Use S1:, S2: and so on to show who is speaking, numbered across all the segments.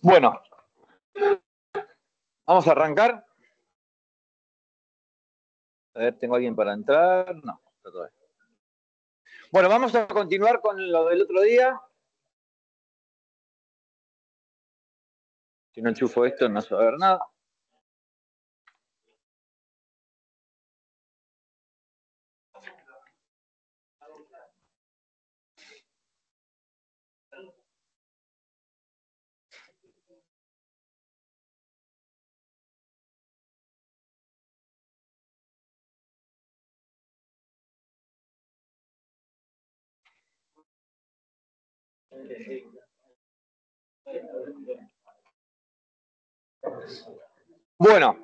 S1: Bueno, vamos a arrancar. A ver, ¿tengo alguien para entrar? No, está todo bien. Bueno, vamos a continuar con lo del otro día. Si no enchufo esto, no se va a ver nada. Bueno,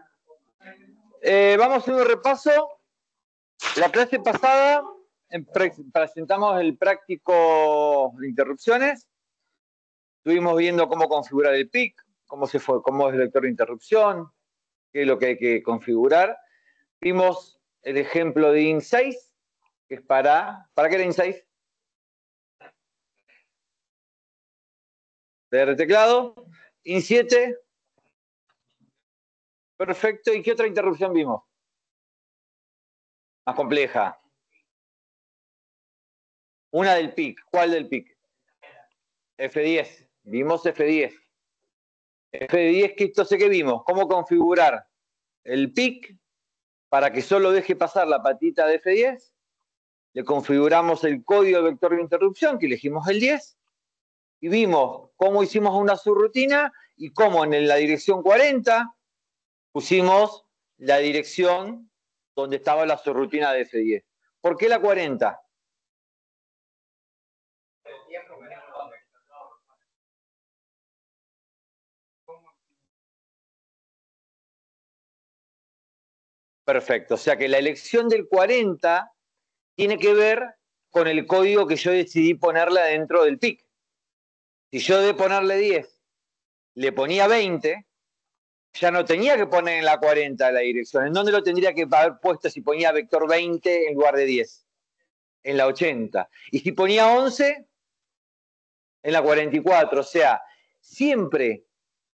S1: vamos a hacer un repaso. La clase pasada presentamos el práctico de interrupciones. Estuvimos viendo cómo configurar el PIC, cómo es el vector de interrupción, qué es lo que hay que configurar. Vimos el ejemplo de IN6, que es ¿para qué era IN6? De teclado. IN7. Perfecto. ¿Y qué otra interrupción vimos? Más compleja. Una del PIC. ¿Cuál del PIC? F10. Vimos F10. F10, que esto sé que vimos. ¿Cómo configurar el PIC para que solo deje pasar la patita de F10? Le configuramos el código de vector de interrupción, que elegimos el 10. Y vimos cómo hicimos una subrutina y cómo en la dirección 40 pusimos la dirección donde estaba la subrutina de F10. ¿Por qué la 40? Perfecto. O sea que la elección del 40 tiene que ver con el código que yo decidí ponerle dentro del PIC. Si yo de ponerle 10 le ponía 20, ya no tenía que poner en la 40 la dirección. ¿En dónde lo tendría que haber puesto si ponía vector 20 en lugar de 10? En la 80. Y si ponía 11, en la 44. O sea, siempre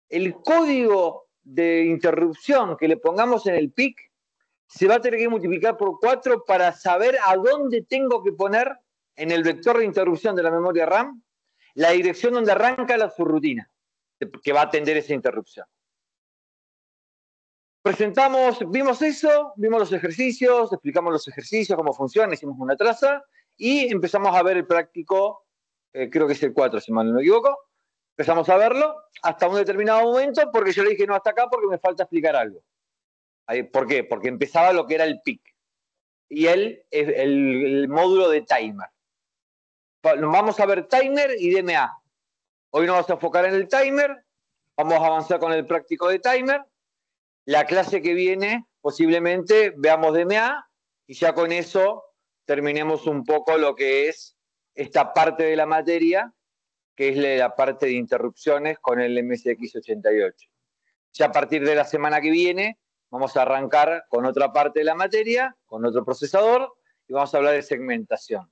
S1: el código de interrupción que le pongamos en el PIC se va a tener que multiplicar por 4 para saber a dónde tengo que poner en el vector de interrupción de la memoria RAM la dirección donde arranca la subrutina que va a atender esa interrupción. Vimos eso, vimos los ejercicios, explicamos los ejercicios, cómo funciona, hicimos una traza y empezamos a ver el práctico, creo que es el 4, si mal no me equivoco. Empezamos a verlo hasta un determinado momento porque yo le dije no hasta acá porque me falta explicar algo. ¿Por qué? Porque empezaba lo que era el PIC y el módulo de timer. Vamos a ver timer y DMA. Hoy nos vamos a enfocar en el timer, vamos a avanzar con el práctico de timer. La clase que viene, posiblemente, veamos DMA y ya con eso terminemos un poco lo que es esta parte de la materia, que es la parte de interrupciones con el MSX88. Ya a partir de la semana que viene vamos a arrancar con otra parte de la materia, con otro procesador, y vamos a hablar de segmentación.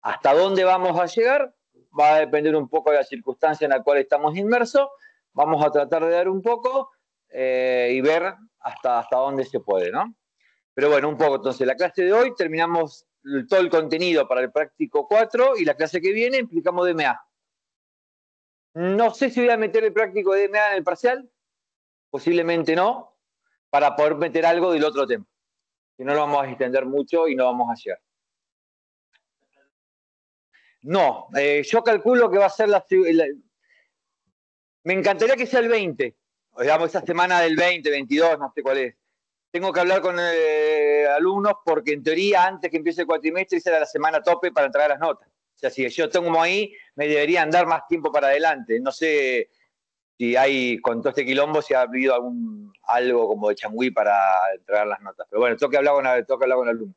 S1: ¿Hasta dónde vamos a llegar? Va a depender un poco de la circunstancia en la cual estamos inmersos. Vamos a tratar de dar un poco y ver hasta dónde se puede, ¿no? Pero bueno, un poco. Entonces, la clase de hoy terminamos todo el contenido para el práctico 4 y la clase que viene implicamos DMA. No sé si voy a meter el práctico de DMA en el parcial, posiblemente no, para poder meter algo del otro tema. Si no, lo vamos a extender mucho y no vamos a llegar. No, yo calculo que va a ser me encantaría que sea el 20, digamos, esa semana del 20, 22, no sé cuál es. Tengo que hablar con alumnos porque en teoría antes que empiece el cuatrimestre esa era la semana tope para entregar las notas. O sea, si yo tengo ahí, me deberían dar más tiempo para adelante. No sé si hay, con todo este quilombo, si ha habido algo como de changüí para entregar las notas. Pero bueno, tengo que hablar con alumnos.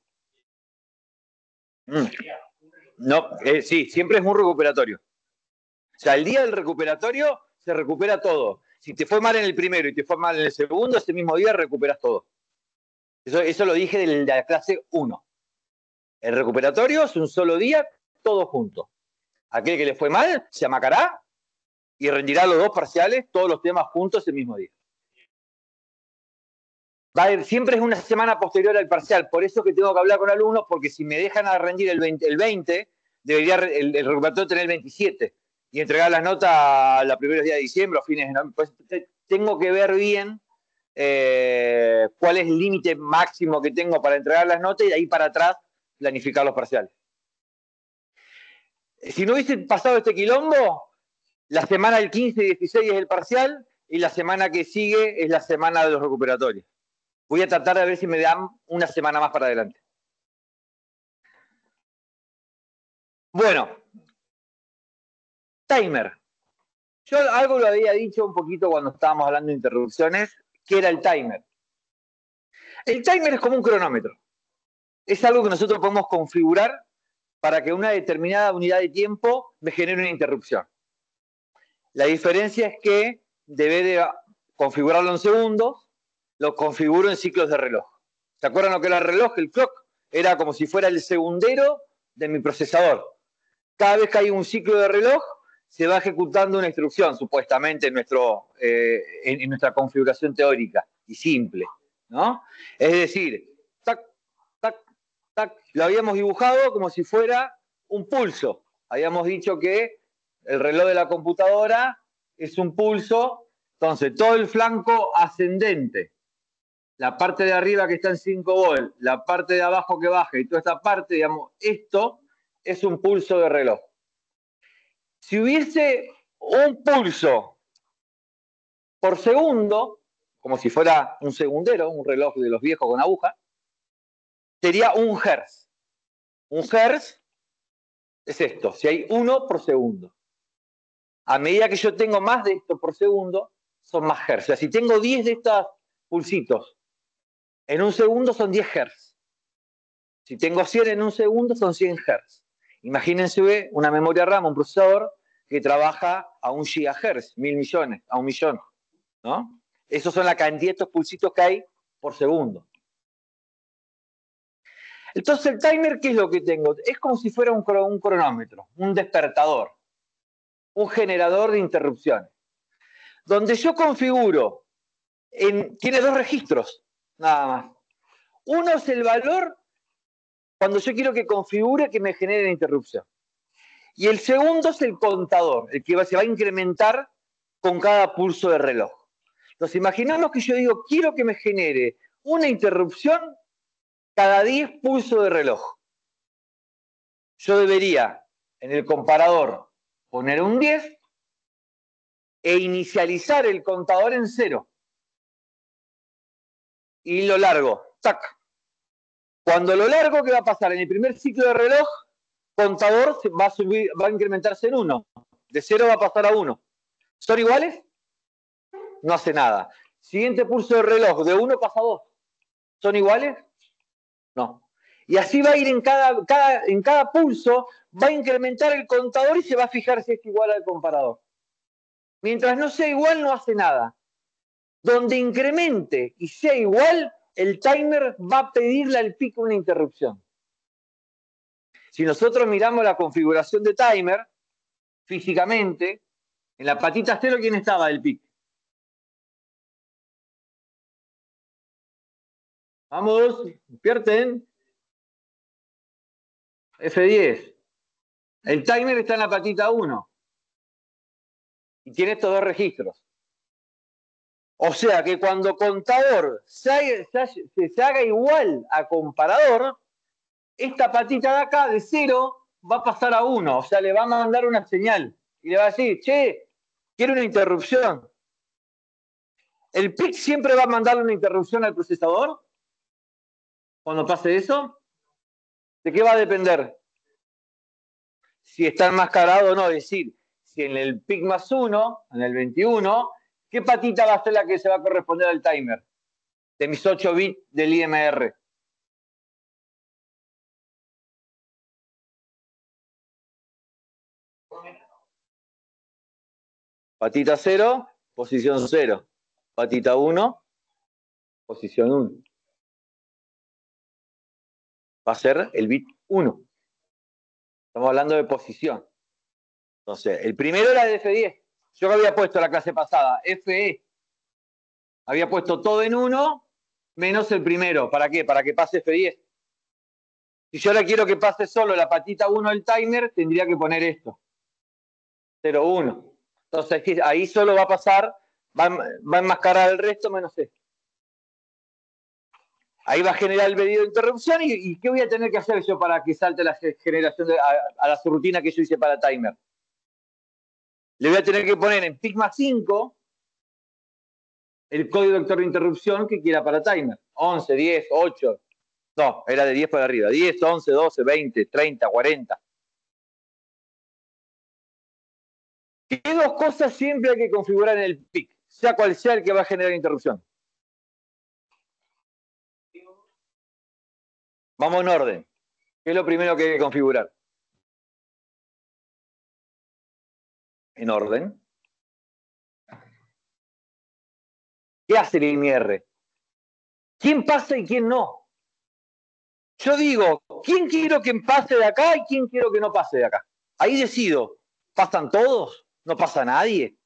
S1: No, sí, siempre es un recuperatorio. O sea, el día del recuperatorio se recupera todo. Si te fue mal en el primero y te fue mal en el segundo, ese mismo día recuperas todo. Eso lo dije de la clase 1. El recuperatorio es un solo día, todo junto. Aquel que le fue mal se amacará y rendirá los dos parciales, todos los temas juntos el mismo día. Siempre es una semana posterior al parcial, por eso que tengo que hablar con alumnos, porque si me dejan a rendir el 20 debería el recuperatorio tener el 27 y entregar las notas los primeros días de diciembre o fines de noviembre. Pues, tengo que ver bien cuál es el límite máximo que tengo para entregar las notas y de ahí para atrás planificar los parciales. Si no hubiese pasado este quilombo, la semana del 15 y 16 es el parcial y la semana que sigue es la semana de los recuperatorios. Voy a tratar de ver si me dan una semana más para adelante. Bueno, timer. Yo algo lo había dicho un poquito cuando estábamos hablando de interrupciones, que era el timer. El timer es como un cronómetro. Es algo que nosotros podemos configurar para que una determinada unidad de tiempo me genere una interrupción. La diferencia es que debe de configurarlo en segundos, lo configuro en ciclos de reloj. ¿Se acuerdan lo que era el reloj? El clock era como si fuera el segundero de mi procesador. Cada vez que hay un ciclo de reloj, se va ejecutando una instrucción, supuestamente en nuestra configuración teórica y simple, ¿no? Es decir, tac, tac, tac, lo habíamos dibujado como si fuera un pulso. Habíamos dicho que el reloj de la computadora es un pulso, entonces todo el flanco ascendente, la parte de arriba que está en 5 volts, la parte de abajo que baja y toda esta parte, digamos, esto es un pulso de reloj. Si hubiese un pulso por segundo, como si fuera un segundero, un reloj de los viejos con aguja, sería 1 Hz. 1 Hz es esto, si hay 1 por segundo. A medida que yo tengo más de esto por segundo, son más Hz. O sea, si tengo 10 de estos pulsitos en un segundo, son 10 Hz. Si tengo 100 en un segundo, son 100 Hz. Imagínense una memoria RAM, un procesador que trabaja a 1 GHz, 1000 millones, a 1 millón, ¿no? Esos son la cantidad de estos pulsitos que hay por segundo. Entonces, el timer, ¿qué es lo que tengo? Es como si fuera un cronómetro, un despertador, un generador de interrupciones, donde yo configuro, tiene 2 registros, nada más. Uno es el valor cuando yo quiero que configure que me genere la interrupción. Y el segundo es el contador, el que se va a incrementar con cada pulso de reloj. Entonces, imaginamos que yo digo, quiero que me genere una interrupción cada 10 pulsos de reloj. Yo debería, en el comparador, poner un 10 e inicializar el contador en 0. Y lo largo, tac. Cuando lo largo, ¿qué va a pasar? En el primer ciclo de reloj, contador va a incrementarse en 1. De 0 va a pasar a 1. ¿Son iguales? No hace nada. Siguiente pulso de reloj, de 1 pasa a 2. ¿Son iguales? No. Y así va a ir en cada pulso, va a incrementar el contador y se va a fijar si es igual al comparador. Mientras no sea igual, no hace nada. Donde incremente y sea igual, el timer va a pedirle al PIC una interrupción. Si nosotros miramos la configuración de timer, físicamente, en la patita 0, ¿quién estaba del PIC? Vamos, despierten. F10. El timer está en la patita 1. Y tiene estos 2 registros. O sea que cuando contador se haga igual a comparador, esta patita de acá, de 0, va a pasar a 1. O sea, le va a mandar una señal. Y le va a decir, che, quiero una interrupción. ¿El PIC siempre va a mandarle una interrupción al procesador? Cuando pase eso, ¿de qué va a depender? Si está enmascarado o no. Es decir, si en el PIC más 1, en el 21, ¿qué patita va a ser la que se va a corresponder al timer? De mis 8 bits del IMR. Patita 0, posición 0. Patita 1, posición 1. Va a ser el bit 1. Estamos hablando de posición. Entonces, el primero era de F10. Yo que había puesto la clase pasada, FE. Había puesto todo en 1 menos el primero. ¿Para qué? Para que pase F10. Si yo ahora quiero que pase solo la patita 1 del timer, tendría que poner esto. 0, 1. Entonces ahí solo va a pasar, va a enmascarar el resto menos esto. Ahí va a generar el pedido de interrupción. ¿Y qué voy a tener que hacer yo para que salte la generación a la subrutina que yo hice para timer? Le voy a tener que poner en PIC más 5 el código vector de interrupción que quiera para timer. 11, 10, 8. No, era de 10 para arriba. 10, 11, 12, 20, 30, 40. ¿Qué dos cosas siempre hay que configurar en el PIC? Sea cual sea el que va a generar interrupción. Vamos en orden. ¿Qué es lo primero que hay que configurar? En orden. ¿Qué hace el IMR? ¿Quién pasa y quién no? Yo digo, ¿quién quiero que pase de acá y quién quiero que no pase de acá? Ahí decido, ¿pasan todos? ¿No pasa nadie?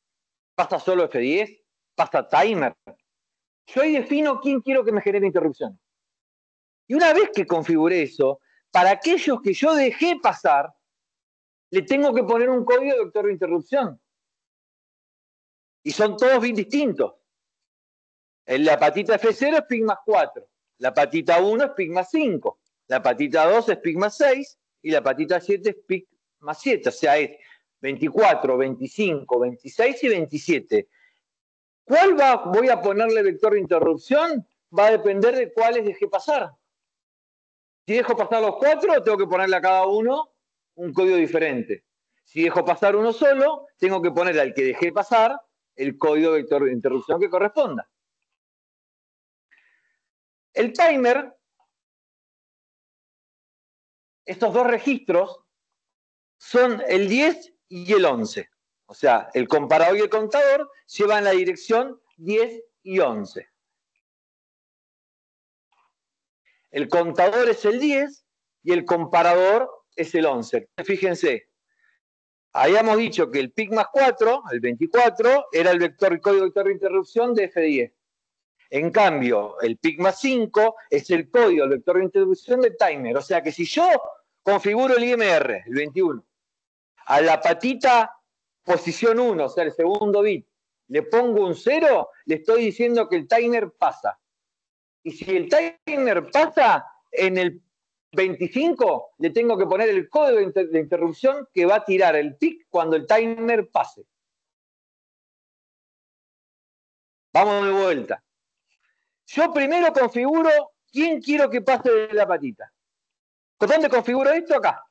S1: ¿Pasa solo F10? ¿Pasa timer? Yo ahí defino quién quiero que me genere interrupción. Y una vez que configuré eso, para aquellos que yo dejé pasar, le tengo que poner un código de vector de interrupción. Y son todos bien distintos. La patita F0 es PIC más 4. La patita 1 es PIC más 5. La patita 2 es PIC más 6. Y la patita 7 es PIC más 7. O sea, es 24, 25, 26 y 27. ¿Cuál voy a ponerle vector de interrupción? Va a depender de cuáles dejé pasar. Si dejo pasar los 4, tengo que ponerle a cada uno un código diferente. Si dejo pasar uno solo, tengo que ponerle al que dejé pasar el código vector de interrupción que corresponda. El timer, estos dos registros, son el 10 y el 11. O sea, el comparador y el contador llevan la dirección 10 y 11. El contador es el 10 y el comparador es el 11. Fíjense, habíamos dicho que el PIC más 4, el 24, era el código vector de interrupción de F10. En cambio, el PIC más 5 es el código del vector de interrupción del timer. O sea que si yo configuro el IMR, el 21, a la patita posición 1, o sea, el segundo bit, le pongo un 0, le estoy diciendo que el timer pasa. Y si el timer pasa, en el 25 le tengo que poner el código de interrupción que va a tirar el PIC cuando el timer pase. Vamos de vuelta. Yo primero configuro quién quiero que pase de la patita. ¿Dónde configuro esto? Acá.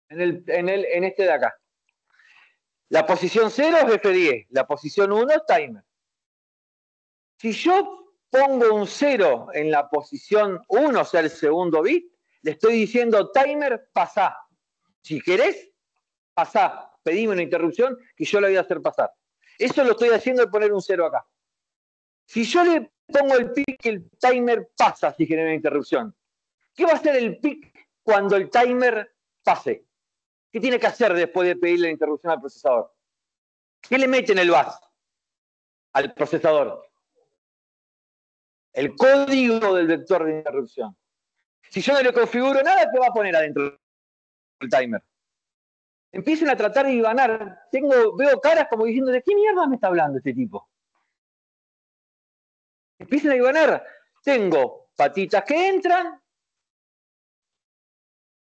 S1: En este de acá. La posición 0 es F10. La posición 1 es timer. Si yo pongo un 0 en la posición 1, o sea, el segundo bit, le estoy diciendo timer, pasá. Si querés, pasá. Pedime una interrupción que yo la voy a hacer pasar. Eso lo estoy haciendo de poner un 0 acá. Si yo le pongo el PIC, el timer pasa si genera una interrupción. ¿Qué va a hacer el PIC cuando el timer pase? ¿Qué tiene que hacer después de pedirle la interrupción al procesador? ¿Qué le mete en el bus al procesador? El código del vector de interrupción. Si yo no le configuro nada, ¿qué va a poner adentro del timer? Empiecen a tratar de divanar. Veo caras como diciendo, ¿de qué mierda me está hablando este tipo? Empiecen a divanar. Tengo patitas que entran,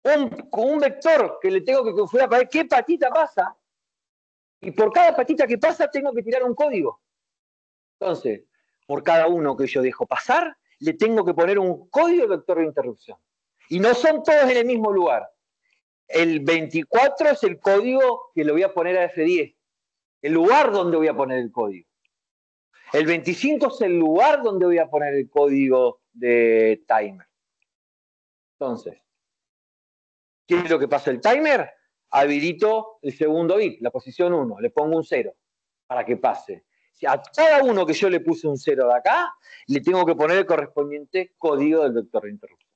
S1: un vector que le tengo que configurar para ver qué patita pasa, y por cada patita que pasa tengo que tirar un código. Entonces, por cada uno que yo dejo pasar, le tengo que poner un código vector de interrupción. Y no son todos en el mismo lugar. El 24 es el código que le voy a poner a F10, el lugar donde voy a poner el código. El 25 es el lugar donde voy a poner el código de timer. Entonces, ¿qué es lo que pasa el timer? Habilito el segundo bit, la posición 1, le pongo un 0 para que pase. Si a cada uno que yo le puse un 0 de acá, le tengo que poner el correspondiente código del vector de interrupción.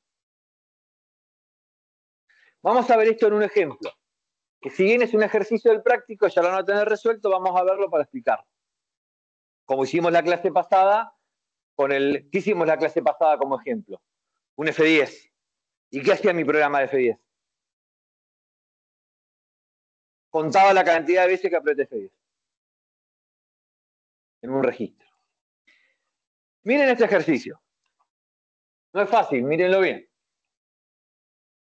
S1: Vamos a ver esto en un ejemplo. que si bien es un ejercicio del práctico, ya lo van a tener resuelto, vamos a verlo para explicar. Como hicimos la clase pasada, ¿qué hicimos la clase pasada como ejemplo? Un F10. ¿Y qué hacía mi programa de F10? Contaba la cantidad de veces que apreté F10 en un registro. Miren este ejercicio. No es fácil, mírenlo bien.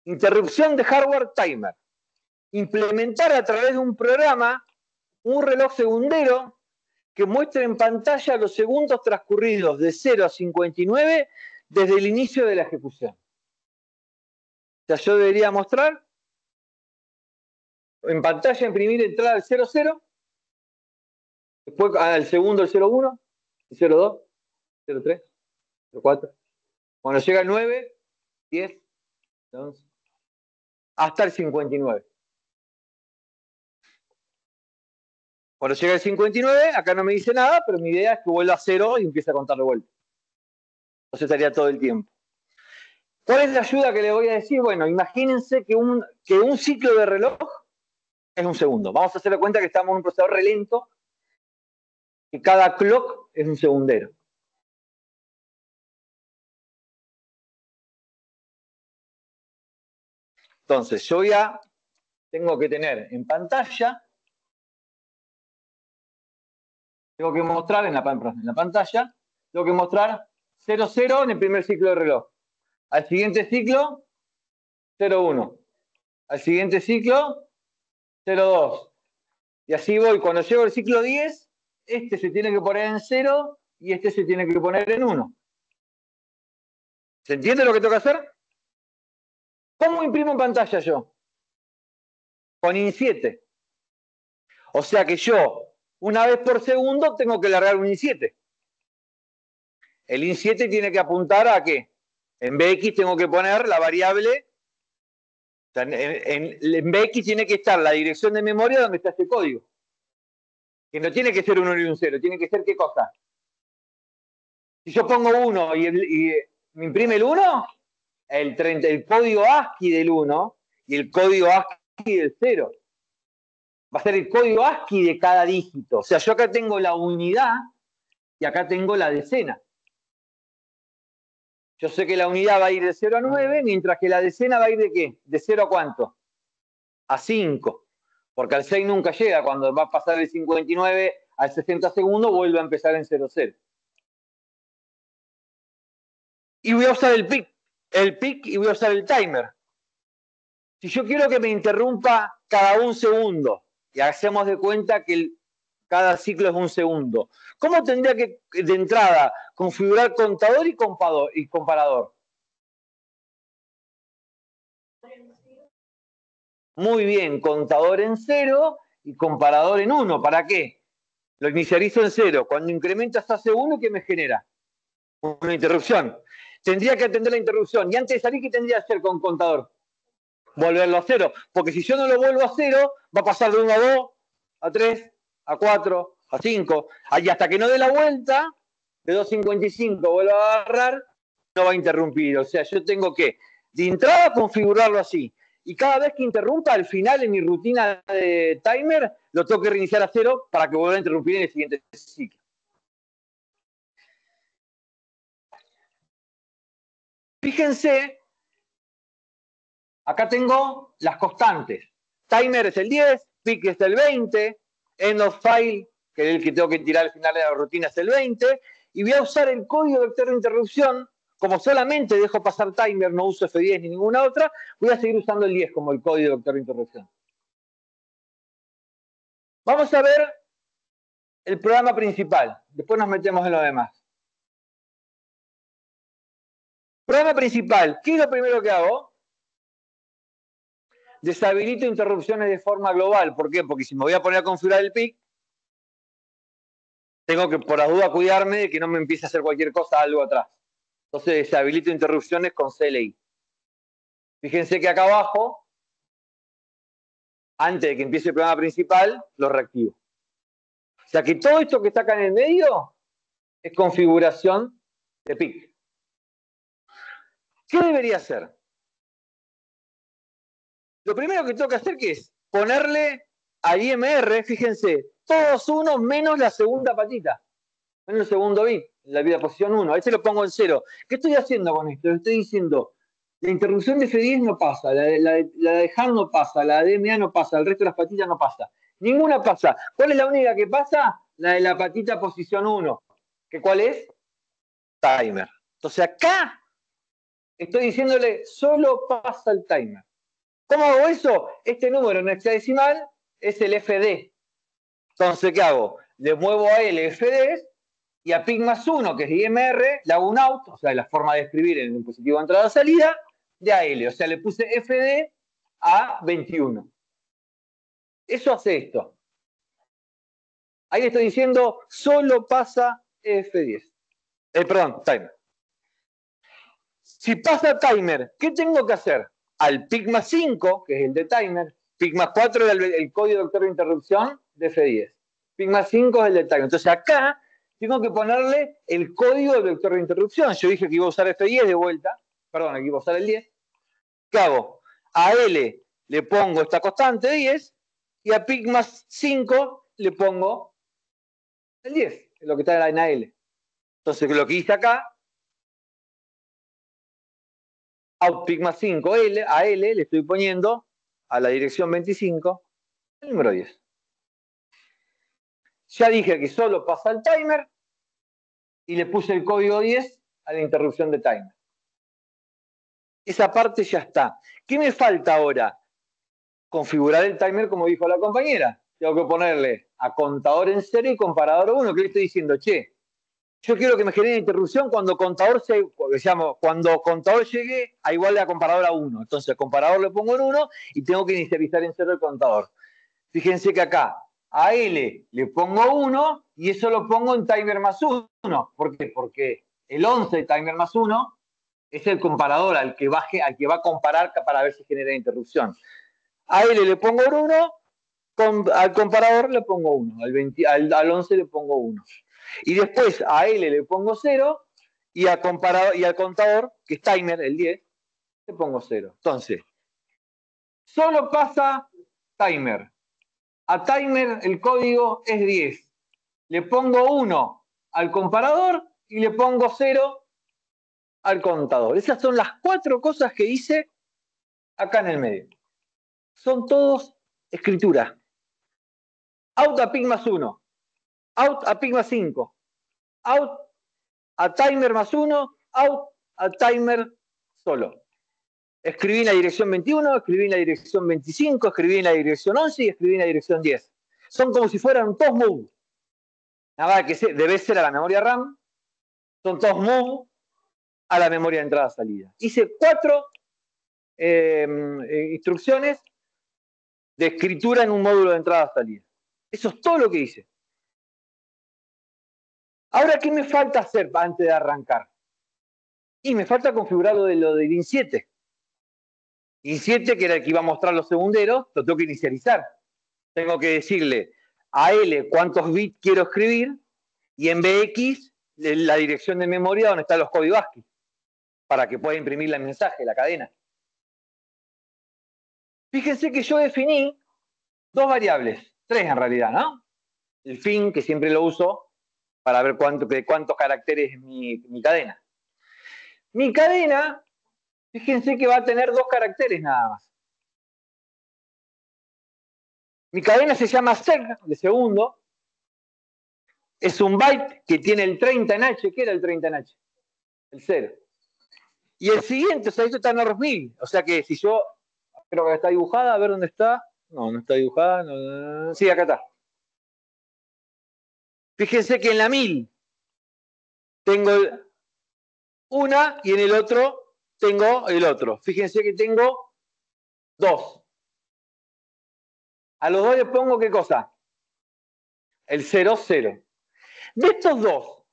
S1: Interrupción de hardware timer. Implementar a través de un programa un reloj segundero que muestre en pantalla los segundos transcurridos de 0 a 59 desde el inicio de la ejecución. O sea, yo debería mostrar en pantalla, imprimir entrada al 00, después al segundo el 01, el 02, 03, 04. Cuando llega el 9, 10, 11, hasta el 59. Cuando llega el 59, acá no me dice nada, pero mi idea es que vuelva a 0 y empiece a contar de vuelta. Entonces estaría todo el tiempo. ¿Cuál es la ayuda que le voy a decir? Bueno, imagínense que un ciclo de reloj es un segundo. Vamos a hacer de cuenta que estamos en un procesador relento, que cada clock es un segundero. Entonces, yo ya tengo que tener en pantalla, tengo que mostrar en la pantalla, tengo que mostrar 00 en el primer ciclo de reloj. Al siguiente ciclo, 01. Al siguiente ciclo, 02. Y así voy. Cuando llego al ciclo 10, este se tiene que poner en 0 y este se tiene que poner en 1. ¿Se entiende lo que tengo que hacer? ¿Cómo imprimo en pantalla yo? Con IN7. O sea que yo, una vez por segundo, tengo que largar un IN7. El IN7 tiene que apuntar a ¿qué? En BX tengo que poner la variable. O sea, en BX tiene que estar la dirección de memoria donde está este código. Que no tiene que ser un 1 y un 0, tiene que ser ¿qué cosa? Si yo pongo 1 y me imprime el 1, el código ASCII del 1 y el código ASCII del 0. Va a ser el código ASCII de cada dígito. O sea, yo acá tengo la unidad y acá tengo la decena. Yo sé que la unidad va a ir de 0 a 9, mientras que la decena va a ir ¿de qué? ¿De 0 a cuánto? A 5. Porque al 6 nunca llega. Cuando va a pasar el 59 al 60 segundos, vuelve a empezar en 0, 0. Y voy a usar el pic y voy a usar el timer. Si yo quiero que me interrumpa cada un segundo, y hacemos de cuenta que cada ciclo es un segundo, ¿cómo tendría que, de entrada, configurar contador y comparador? Muy bien, contador en 0 y comparador en 1. ¿Para qué? Lo inicializo en 0. Cuando incrementa hasta 1, ¿qué me genera? Una interrupción. Tendría que atender la interrupción. Y antes de salir, ¿qué tendría que hacer con contador? Volverlo a 0. Porque si yo no lo vuelvo a 0, va a pasar de 1 a 2, a 3, a 4, a 5. Y hasta que no dé la vuelta, de 2.55 vuelvo a agarrar, no va a interrumpir. O sea, yo tengo que, de entrada, configurarlo así. Y cada vez que interrumpa, al final en mi rutina de timer, lo tengo que reiniciar a 0 para que vuelva a interrumpir en el siguiente ciclo. Fíjense, acá tengo las constantes. Timer es el 10, pick es el 20, end of file, que es el que tengo que tirar al final de la rutina, es el 20, y voy a usar el código vector de interrupción. Como solamente dejo pasar timer, no uso F10 ni ninguna otra, voy a seguir usando el 10 como el código vector de interrupción. Vamos a ver el programa principal. Después nos metemos en lo demás. Programa principal. ¿Qué es lo primero que hago? Deshabilito interrupciones de forma global. ¿Por qué? Porque si me voy a poner a configurar el PIC, tengo que por la duda cuidarme de que no me empiece a hacer cualquier cosa algo atrás. Entonces deshabilito interrupciones con CLI. Fíjense que acá abajo, antes de que empiece el programa principal, lo reactivo. O sea que todo esto que está acá en el medio es configuración de PIC. ¿Qué debería hacer? Lo primero que tengo que hacer, ¿qué es? ponerle a IMR, fíjense, todos uno menos la segunda patita, menos el segundo bit, la posición 1. A este lo pongo en 0. ¿Qué estoy haciendo con esto? Estoy diciendo, la interrupción de F10 no pasa, la de HAR no pasa, la de DMA no pasa, el resto de las patitas no pasa. Ninguna pasa. ¿Cuál es la única que pasa? La de la patita posición 1. ¿Que cuál es? Timer. Entonces acá estoy diciéndole, solo pasa el timer. ¿Cómo hago eso? Este número en hexadecimal es el FD. Entonces, ¿qué hago? Le muevo a L FD y a PIC más 1, que es IMR, le hago un out, o sea, la forma de escribir en el dispositivo de entrada-salida, de AL. O sea, le puse FD a 21. Eso hace esto. Ahí le estoy diciendo, solo pasa F10. Perdón, timer. Si pasa timer, ¿qué tengo que hacer? Al PIC más 5, que es el de timer, PIC más 4 es el código de vector de interrupción de F10. PIC más 5 es el de timer. Entonces acá tengo que ponerle el código del vector de interrupción. Yo dije que iba a usar F10 de vuelta. Perdón, aquí iba a usar el 10. ¿Qué hago? A L le pongo esta constante 10 y a PIC más 5 le pongo el 10, es lo que está en la L. Entonces lo que hice acá, out PIC más 5 L, a L le estoy poniendo a la dirección 25 el número 10. Ya dije que solo pasa el timer y le puse el código 10 a la interrupción de timer. Esa parte ya está. ¿Qué me falta ahora? Configurar el timer como dijo la compañera. Tengo que ponerle a contador en 0 y comparador 1, que le estoy diciendo, che, yo quiero que me genere interrupción cuando contador llegue a igual a comparador a 1. Entonces, al comparador le pongo en 1 y tengo que inicializar en 0 el contador. Fíjense que acá a L le pongo 1 y eso lo pongo en timer más 1. ¿Por qué? Porque el 11 de timer más 1 es el comparador al que va a comparar para ver si genera interrupción. A L le pongo 1, al comparador le pongo 1, al 11 le pongo 1. Y después a L le pongo 0 y al contador, que es timer, el 10, le pongo 0. Entonces, solo pasa timer. A timer el código es 10. Le pongo 1 al comparador y le pongo 0 al contador. Esas son las 4 cosas que hice acá en el medio. Son todos escritura. Out a PIC más 1. Out a PIC más 5. Out a timer más 1. Out a timer solo. Escribí en la dirección 21, escribí en la dirección 25, escribí en la dirección 11 y escribí en la dirección 10. Son como si fueran todos move. Nada que debe ser a la memoria RAM. Son todos move a la memoria de entrada-salida. Hice 4 instrucciones de escritura en un módulo de entrada-salida. Eso es todo lo que hice. Ahora, ¿qué me falta hacer antes de arrancar? Y me falta configurar lo del IN7. IN7, que era el que iba a mostrar los segunderos, lo tengo que inicializar. Tengo que decirle a L cuántos bits quiero escribir y en BX la dirección de memoria donde están los códigos ASCII para que pueda imprimir el mensaje, la cadena. Fíjense que yo definí 2 variables, 3 en realidad, ¿no? El fin, que siempre lo uso para ver cuántos caracteres es mi cadena. Mi cadena, fíjense que va a tener 2 caracteres nada más. Mi cadena se llama seg, de segundo. Es un byte que tiene el 30 en H. ¿Qué era el 30 en H? El 0. Y el siguiente, o sea, esto está en Arroz 1000. O sea que si yo, creo que está dibujada, a ver dónde está. No, no está dibujada. No. Sí, acá está. Fíjense que en la 1000 tengo una y en el otro tengo el otro. Fíjense que tengo 2. A los 2 le pongo ¿qué cosa? El 0, 0. De estos 2,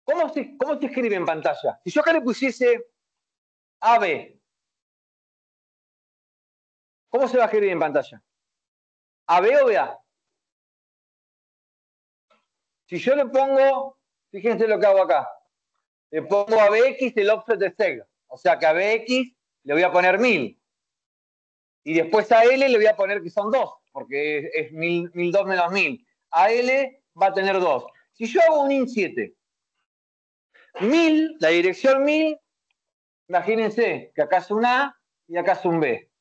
S1: ¿cómo se escribe en pantalla? Si yo acá le pusiese AB, ¿cómo se va a escribir en pantalla? ¿AB o BA? Si yo le pongo, fíjense lo que hago acá, le pongo a BX el offset de seg, o sea que a BX le voy a poner 1000. Y después a L le voy a poner que son 2, porque es 1002 menos 1000. A L va a tener 2. Si yo hago un IN7, 1000, la dirección 1000, imagínense que acá es un A y acá es un B.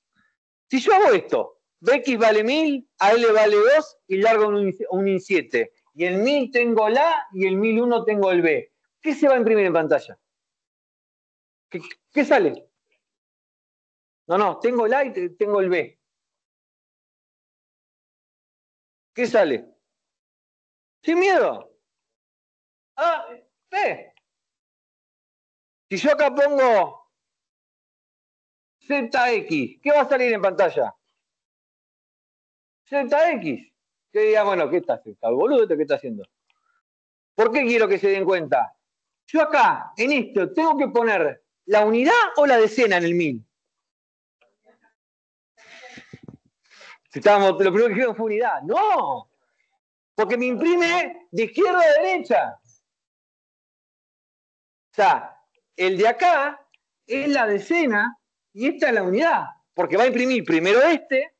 S1: Si yo hago esto, BX vale 1000, AL vale 2 y largo un IN7. Y en 1000 tengo el A y en 1001 tengo el B. ¿Qué se va a imprimir en pantalla? ¿Qué sale? No, tengo el A y tengo el B. ¿Qué sale? Sin miedo. Ah, B. Si yo acá pongo ZX, ¿qué va a salir en pantalla? ZX. Que diga, bueno, ¿qué está haciendo? ¿Está boludo? ¿Qué está haciendo? ¿Por qué quiero que se den cuenta? Yo acá, en esto, tengo que poner la unidad o la decena en el 1000. Si estábamos, lo primero que dijeron fue unidad. No, porque me imprime de izquierda a derecha. O sea, el de acá es la decena y esta es la unidad. Porque va a imprimir primero este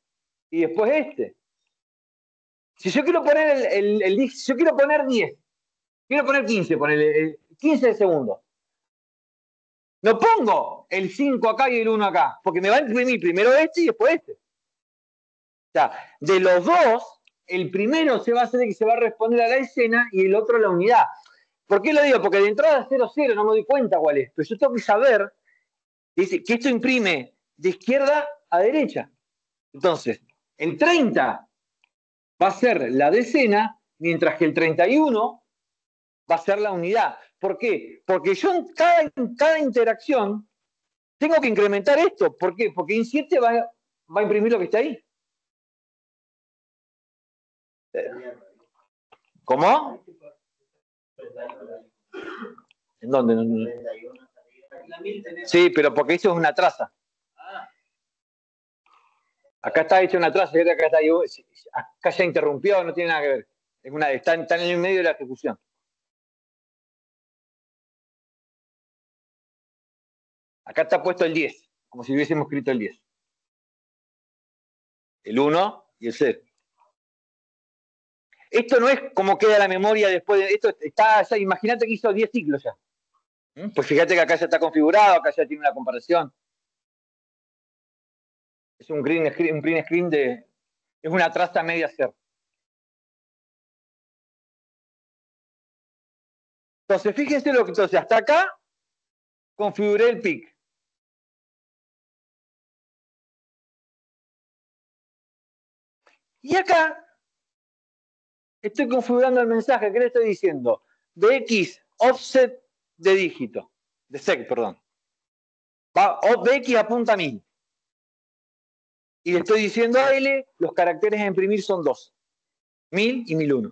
S1: y después este. Si yo quiero poner si yo quiero poner 10, quiero poner 15, ponerle 15 segundos. No pongo el 5 acá y el 1 acá, porque me va a imprimir primero este y después este. O sea, de los dos, el primero se va a hacer que se va a responder a la escena y el otro a la unidad. ¿Por qué lo digo? Porque de entrada 0,0 no me doy cuenta cuál es, pero yo tengo que saber que esto imprime de izquierda a derecha. Entonces, el 30 va a ser la decena, mientras que el 31 va a ser la unidad. ¿Por qué? Porque yo en cada interacción tengo que incrementar esto. ¿Por qué? Porque IN7 va a imprimir lo que está ahí. ¿Cómo? ¿En dónde? Sí, pero porque eso es una traza. Acá está hecha una traza, acá ya interrumpió, no tiene nada que ver. Está en el medio de la ejecución. Acá está puesto el 10, como si hubiésemos escrito el 10. El 1 y el 0. Esto no es como queda la memoria después de esto. Está ya, imagínate que hizo 10 ciclos ya. Pues fíjate que acá ya está configurado, acá ya tiene una comparación. Es un print screen es una traza media ser. Entonces, fíjense lo que entonces hasta acá configuré el PIC. Y acá estoy configurando el mensaje. ¿Qué le estoy diciendo? BX offset de dígito. De sec, perdón. BX apunta a 1000. Y le estoy diciendo a L, los caracteres a imprimir son 2. 1000 y 1001.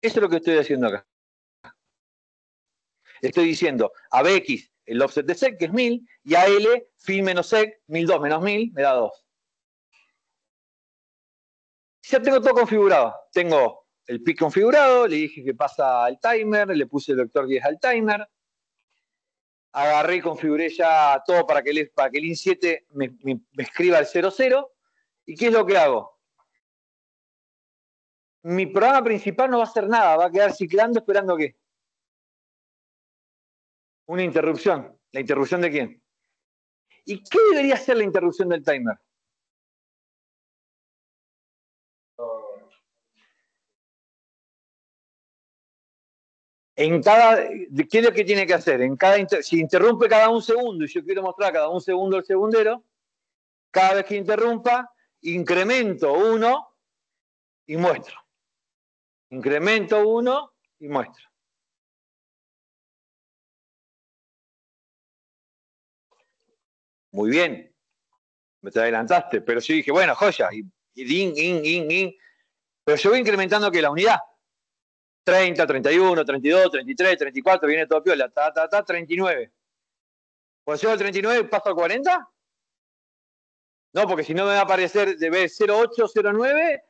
S1: Eso es lo que estoy haciendo acá. Estoy diciendo a BX el offset de sec, que es 1000, y a L, fin menos sec, 1002 menos 1000, me da 2. Ya tengo todo configurado. Tengo el PIC configurado, le dije que pasa al timer, le puse el vector 10 al timer. Agarré y configuré ya todo para que el IN7 me escriba el 00. ¿Y qué es lo que hago? Mi programa principal no va a hacer nada, va a quedar ciclando esperando ¿qué? Una interrupción. ¿La interrupción de quién? ¿Y qué debería ser la interrupción del timer? ¿Qué es lo que tiene que hacer? Si interrumpe cada un segundo y yo quiero mostrar cada un segundo el segundero, cada vez que interrumpa, incremento 1 y muestro. Incremento 1 y muestro. Muy bien, me te adelantaste, pero yo dije, bueno, joya, pero yo voy incrementando que la unidad. 30, 31, 32, 33, 34, viene todo piola, 39. Cuando llego al 39, ¿paso al 40? No, porque si no me va a aparecer de B 08, 09,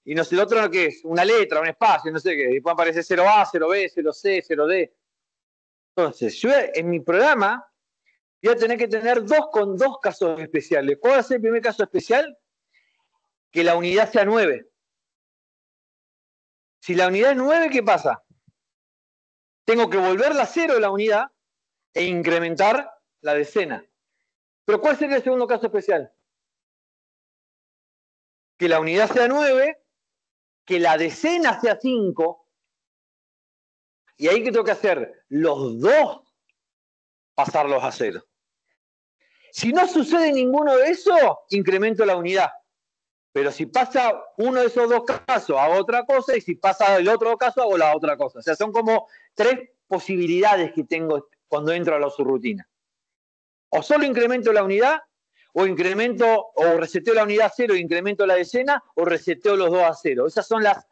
S1: y no sé, el otro que es una letra, un espacio, no sé qué, y puede aparecer 0A, 0B, 0C, 0D. Entonces, yo en mi programa voy a tener que tener con dos casos especiales. ¿Cuál va a ser el primer caso especial? Que la unidad sea 9. Si la unidad es 9, ¿qué pasa? Tengo que volverla a 0 la unidad e incrementar la decena. ¿Pero cuál sería el segundo caso especial? Que la unidad sea 9, que la decena sea 5, y ahí que tengo que hacer los dos pasarlos a 0. Si no sucede ninguno de esos, incremento la unidad. Pero si pasa uno de esos dos casos, hago otra cosa, y si pasa el otro caso, hago la otra cosa. O sea, son como 3 posibilidades que tengo cuando entro a la subrutina. O solo incremento la unidad, o reseteo la unidad a 0 e incremento la decena, o reseteo los dos a 0. Esas son las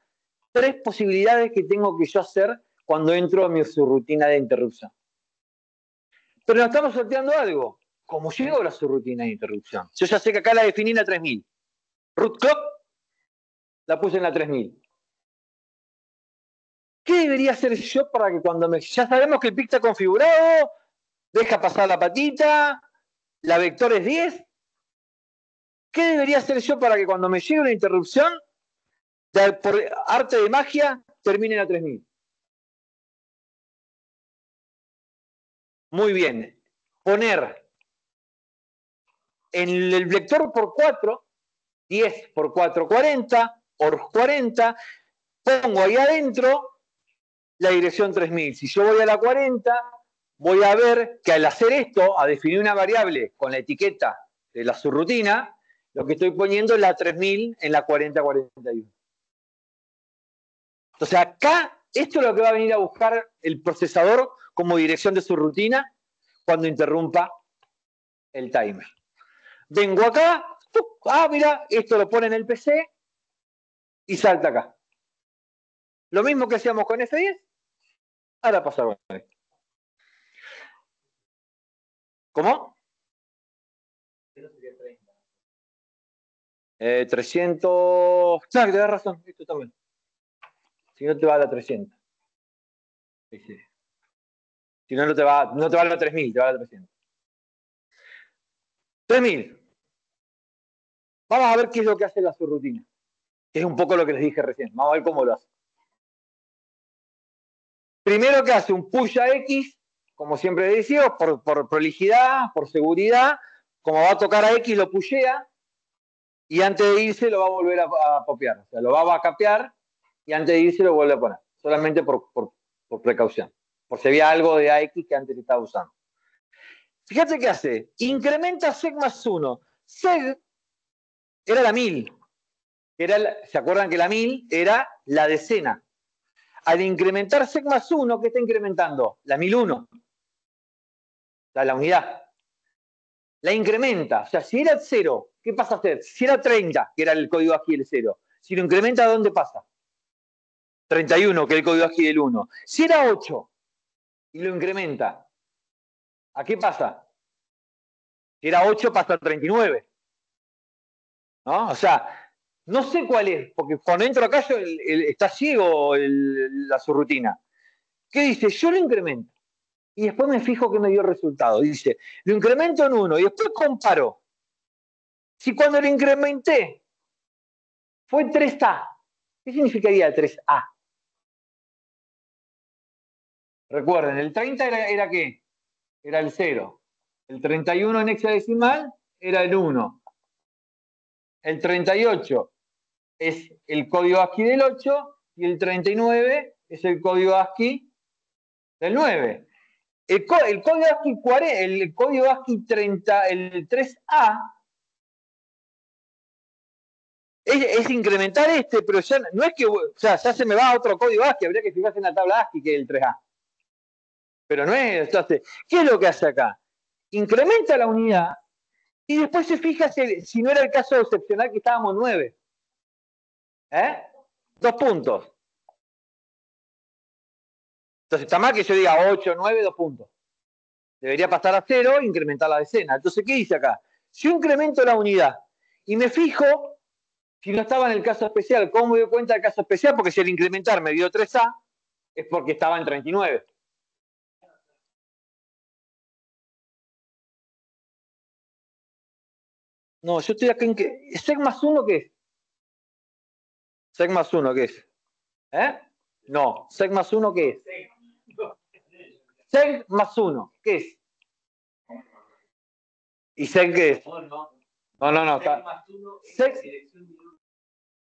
S1: 3 posibilidades que tengo que yo hacer cuando entro a mi subrutina de interrupción. Pero nos estamos sorteando algo. ¿Cómo llego a la subrutina de interrupción? Yo ya sé que acá la definí en la 3000. Root clock la puse en la 3000. ¿Qué debería hacer yo para que cuando ya sabemos que el PIC está configurado, deja pasar la patita, la vector es 10? ¿Qué debería hacer yo para que cuando me llegue una interrupción, por arte de magia, termine en la 3000? Muy bien. Poner en el vector por 4, 10 por 4, 40, por 40, pongo ahí adentro la dirección 3000. Si yo voy a la 40, voy a ver que al hacer esto, a definir una variable con la etiqueta de la subrutina, lo que estoy poniendo es la 3000 en la 4041. Entonces acá, esto es lo que va a venir a buscar el procesador como dirección de subrutina cuando interrumpa el timer. Vengo acá, mira, esto lo pone en el PC y salta acá. Lo mismo que hacíamos con F10, ahora pasa con esto. ¿Cómo? 300... Claro, te das razón, esto también. Si no te va a la 300. Sí, sí. Si no, no te va a la 3000, te va a la 300. 3000. Vamos a ver qué es lo que hace la subrutina. Que es un poco lo que les dije recién. Vamos a ver cómo lo hace. Primero que hace un push a X, como siempre decía, por prolijidad, por seguridad. Como va a tocar a X, lo pushea. Y antes de irse lo va a volver a copiar. O sea, lo va a backupear y antes de irse lo vuelve a poner. Solamente por precaución. Por si había algo de AX que antes estaba usando. Fíjate qué hace. Incrementa seg más 1. Seg era la 1000. ¿Se acuerdan que la 1000 era la decena? Al incrementar seg más 1, ¿qué está incrementando? La 1001. La unidad. La incrementa. O sea, si era 0, ¿qué pasa a hacer? Si era 30, que era el código ASCII del 0, si lo incrementa, ¿a dónde pasa? 31, que es el código ASCII del 1. Si era 8 y lo incrementa, ¿a qué pasa? Si era 8 pasa a 39. ¿No? O sea, no sé cuál es, porque cuando entro acá está ciego la subrutina. ¿Qué dice? Yo lo incremento. Y después me fijo que me dio el resultado. Dice, lo incremento en 1 y después comparo. Si cuando lo incrementé fue 3A, ¿qué significaría 3A? Recuerden, el 30 era ¿qué? Era el 0. El 31 en hexadecimal era el 1. El 38 es el código ASCII del 8 y el 39 es el código ASCII del 9. El código ASCII 40, el código ASCII 30, el 3A es incrementar pero ya no es que, o sea, ya se me va a otro código ASCII, habría que fijarse en la tabla ASCII que es el 3A. Pero no es, entonces, ¿qué es lo que hace acá? Incrementa la unidad y después se fija si no era el caso excepcional que estábamos 9. 2 puntos. Entonces está mal que yo diga 8, 9, 2 puntos. Debería pasar a 0 e incrementar la decena. Entonces, ¿qué dice acá? Si yo incremento la unidad y me fijo, si no estaba en el caso especial, ¿cómo me doy cuenta del caso especial? Porque si el incrementar me dio 3A, es porque estaba en 39. No, yo estoy acá en que. ¿Sec más 1 qué es? ¿Sec más 1 qué es? ¿Eh? No, sec más 1 ¿qué es? Sec más 1, ¿qué es? ¿Y sec qué es? No. Sec.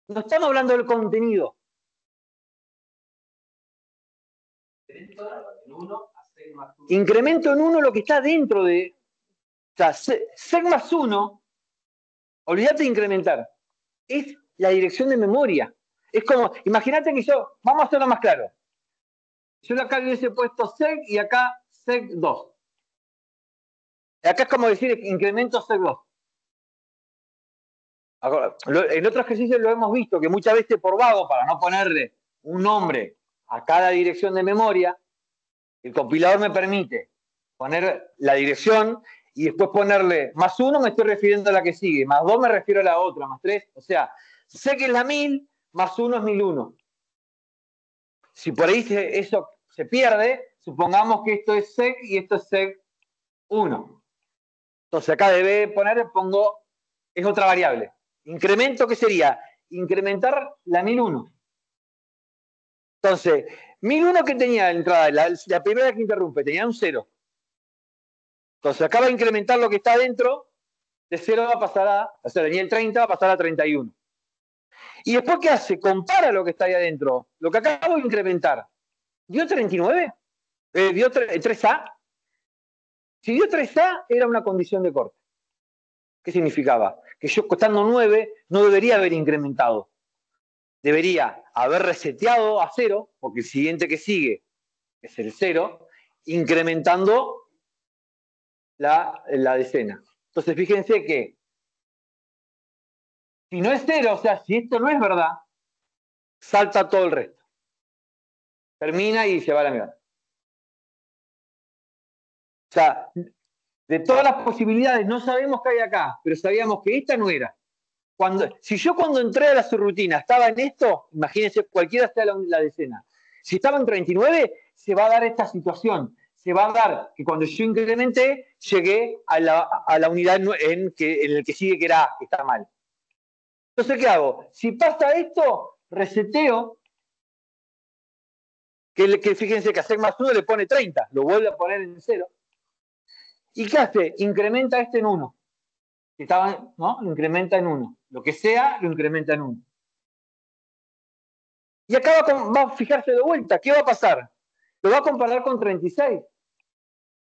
S1: No estamos hablando del contenido. Incremento en 1 lo que está dentro de. O sea, sec más 1, olvídate de incrementar. Es la dirección de memoria. Es como, imagínate que vamos a hacerlo más claro. Yo acá hubiese puesto sec y acá sec 2. Acá es como decir incremento sec 2. En otros ejercicios lo hemos visto, que muchas veces por vago, para no ponerle un nombre a cada dirección de memoria, el compilador me permite poner la dirección y después ponerle más 1, me estoy refiriendo a la que sigue, más 2 me refiero a la otra, más 3, o sea, sec es la 1000, más 1 es 1001. Si por ahí eso se pierde, supongamos que esto es sec y esto es sec 1. Entonces acá pongo, es otra variable. Incremento, ¿qué sería? Incrementar la 1001. Entonces, 1001 que tenía de entrada, la primera que interrumpe, tenía un 0. Entonces acá va a incrementar lo que está dentro, de 0 va a pasar o sea, tenía el 30, va a pasar a 31. ¿Y después qué hace? Compara lo que está ahí adentro. Lo que acabo de incrementar. ¿Dio 39? ¿Dio 3A? Si dio 3A, era una condición de corte. ¿Qué significaba? Que yo costando 9 no debería haber incrementado. Debería haber reseteado a 0, porque el siguiente que sigue es el 0, incrementando la decena. Entonces fíjense que si no es 0, o sea, si esto no es verdad, salta todo el resto. Termina y se va a la mierda. O sea, de todas las posibilidades no sabemos qué hay acá, pero sabíamos que esta no era. Si yo cuando entré a la subrutina estaba en esto, imagínense, cualquiera sea la decena. Si estaba en 39, se va a dar esta situación. Se va a dar que cuando yo incrementé, llegué a la unidad en el que sigue que era A, que está mal. Entonces, ¿qué hago? Si pasa esto, reseteo, que fíjense que hacer más 1 le pone 30, lo vuelve a poner en 0. ¿Y qué hace? Incrementa este en 1. ¿No? Lo incrementa en 1. Lo que sea, lo incrementa en 1. Y acá va a fijarse de vuelta. ¿Qué va a pasar? Lo va a comparar con 36.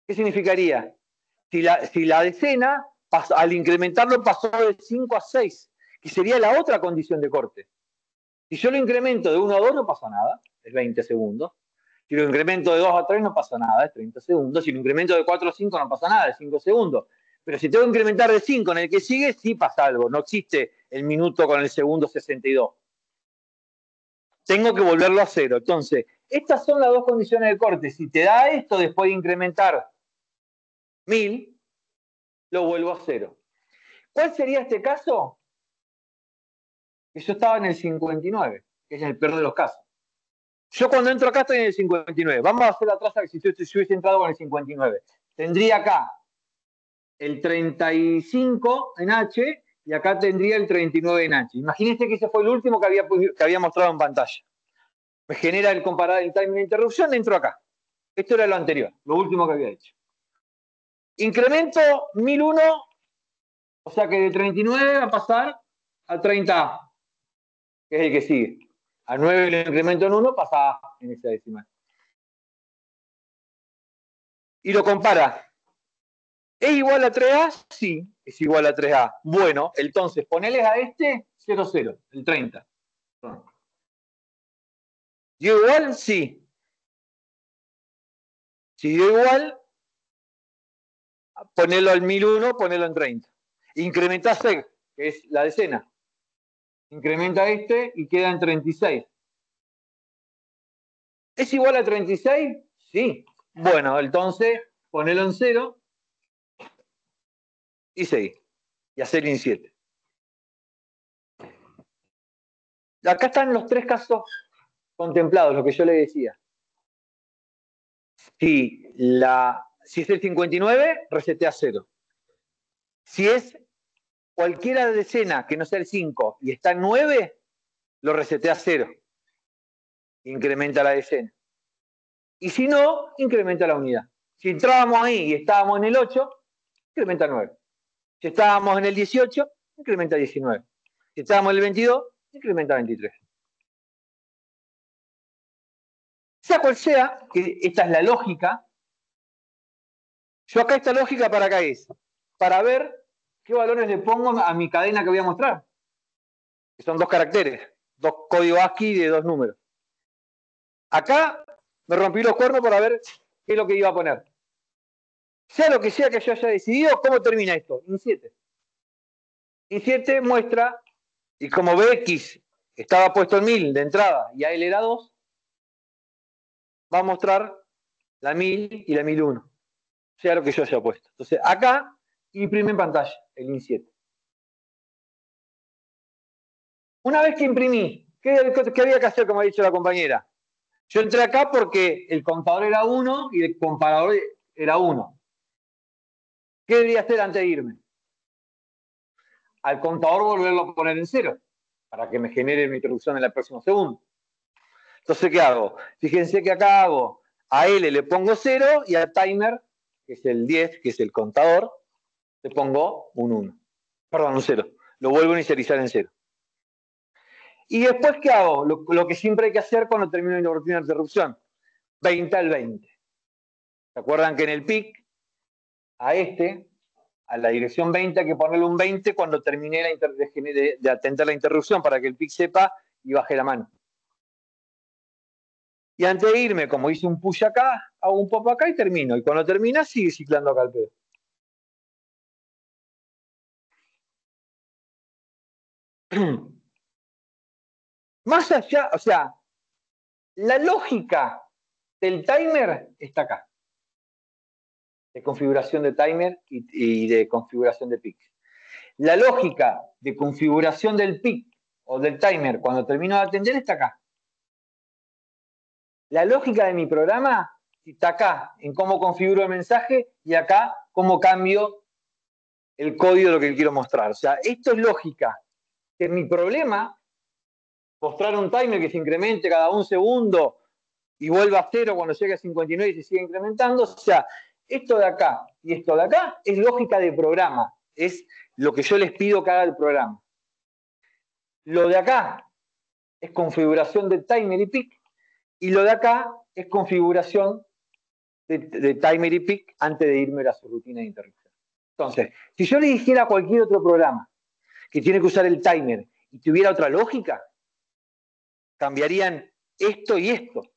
S1: ¿Qué significaría? Si la decena, al incrementarlo, pasó de 5 a 6, que sería la otra condición de corte. Si yo lo incremento de 1 a 2, no pasa nada, es 20 segundos. Si lo incremento de 2 a 3, no pasa nada, es 30 segundos. Si lo incremento de 4 a 5, no pasa nada, es 5 segundos. Pero si tengo que incrementar de 5 en el que sigue, sí pasa algo. No existe el minuto con el segundo 62. Tengo que volverlo a 0. Entonces, estas son las dos condiciones de corte. Si te da esto después de incrementar 1000, lo vuelvo a 0. ¿Cuál sería este caso? Que yo estaba en el 59, que es el peor de los casos. Yo cuando entro acá estoy en el 59. Vamos a hacer la traza que si yo hubiese entrado con el 59. Tendría acá el 35 en H y acá tendría el 39 en H. Imagínense que ese fue el último que había mostrado en pantalla. Me genera el comparar el timing de interrupción, entro acá. Esto era lo anterior, lo último que había hecho. Incremento 1001, o sea que de 39 va a pasar a 30A, que es el que sigue. A 9 lo incremento en 1, pasa en esa decimal. Y lo compara. ¿Es igual a 3A? Sí, es igual a 3A. Bueno, entonces poneles a este 0, 0, el 30. ¿Dio igual? Sí. Si dio igual, ponelo al 1001, ponelo en 30. Incrementa sec, que es la decena. Incrementa este y queda en 36. ¿Es igual a 36? Sí. Bueno, entonces ponelo en 0 y seguí. Y hacer in 7. Acá están los tres casos contemplados, lo que yo le decía. Si es el 59, resetea 0. Si es cualquiera de decena que no sea el 5 y está en 9, lo resetea a 0. Incrementa la decena. Y si no, incrementa la unidad. Si entrábamos ahí y estábamos en el 8, incrementa 9. Si estábamos en el 18, incrementa 19. Si estábamos en el 22, incrementa 23. Sea cual sea, que esta es la lógica, yo acá esta lógica para acá es, para ver qué valores le pongo a mi cadena que voy a mostrar. Que son 2 caracteres, 2 códigos ASCII de 2 números. Acá me rompí los cuernos para ver qué es lo que iba a poner. Sea lo que sea que yo haya decidido, ¿cómo termina esto? In 7. In 7 muestra, y como Bx estaba puesto en 1000 de entrada y AL era 2, va a mostrar la 1000 y la 1001. Sea lo que yo haya puesto. Entonces, acá imprime en pantalla el IN 7. Una vez que imprimí, ¿qué había que hacer, como ha dicho la compañera? Yo entré acá porque el contador era 1 y el comparador era 1. ¿Qué debería hacer antes de irme? Al contador volverlo a poner en 0, para que me genere mi introducción en el próximo segundo. Entonces, ¿qué hago? Fíjense que acá hago, a L le pongo 0 y al timer, que es el 10, que es el contador, le pongo un 1. Perdón, un 0. Lo vuelvo a inicializar en 0. Y después, ¿qué hago? Lo que siempre hay que hacer cuando termino una rutina de interrupción. 20 al 20. ¿Se acuerdan que en el PIC, a la dirección 20, hay que ponerle un 20 cuando terminé de atender la interrupción para que el PIC sepa y baje la mano? Y antes de irme, como hice un push acá, hago un pop acá y termino. Y cuando termina, sigue ciclando acá el pedo. Más allá, o sea, la lógica del timer está acá. De configuración de timer y de configuración de PIC. La lógica de configuración del PIC o del timer cuando termino de atender está acá. La lógica de mi programa está acá, en cómo configuro el mensaje y acá cómo cambio el código de lo que quiero mostrar. O sea, esto es lógica. Que mi problema, mostrar un timer que se incremente cada un segundo y vuelva a 0 cuando llegue a 59 y se sigue incrementando. O sea, esto de acá y esto de acá es lógica de programa. Es lo que yo les pido que haga el programa. Lo de acá es configuración de timer y PIC. Y lo de acá es configuración de timer y PIC antes de irme a su rutina de interrupción. Entonces, si yo le dijera a cualquier otro programa que tiene que usar el timer y tuviera otra lógica, cambiarían esto y esto.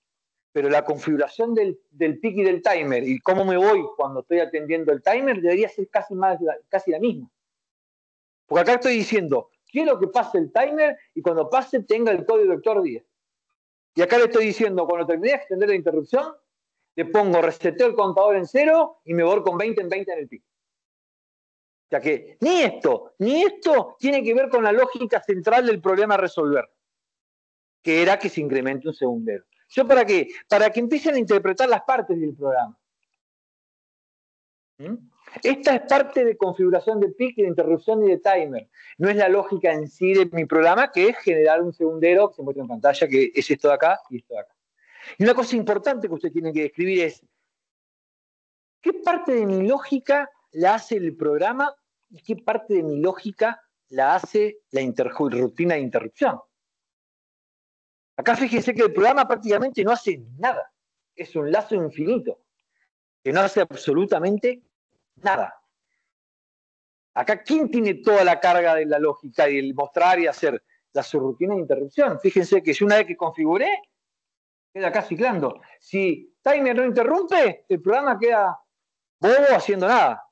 S1: Pero la configuración del PIC y del timer y cómo me voy cuando estoy atendiendo el timer debería ser casi la misma. Porque acá estoy diciendo, quiero que pase el timer y cuando pase tenga el código vector 10. Y acá le estoy diciendo, cuando terminé de extender la interrupción, le pongo reseteo el contador en 0 y me voy con 20 en 20 en el PIC. O sea que ni esto tiene que ver con la lógica central del problema a resolver, que era que se incremente un segundero. ¿Yo para qué? Para que empiecen a interpretar las partes del programa. Esta es parte de configuración de PIC, de interrupción y de timer. No es la lógica en sí de mi programa, que es generar un segundero que se muestra en pantalla, que es esto de acá y esto de acá. Y una cosa importante que usted tiene que describir es qué parte de mi lógica la hace el programa y qué parte de mi lógica la hace la rutina de interrupción. Acá fíjense que el programa prácticamente no hace nada. Es un lazo infinito que no hace absolutamente nada. Acá, ¿quién tiene toda la carga de la lógica y el mostrar y hacer la subrutina de interrupción? Fíjense que yo una vez que configuré, queda acá ciclando. Si timer no interrumpe, el programa queda bobo haciendo nada.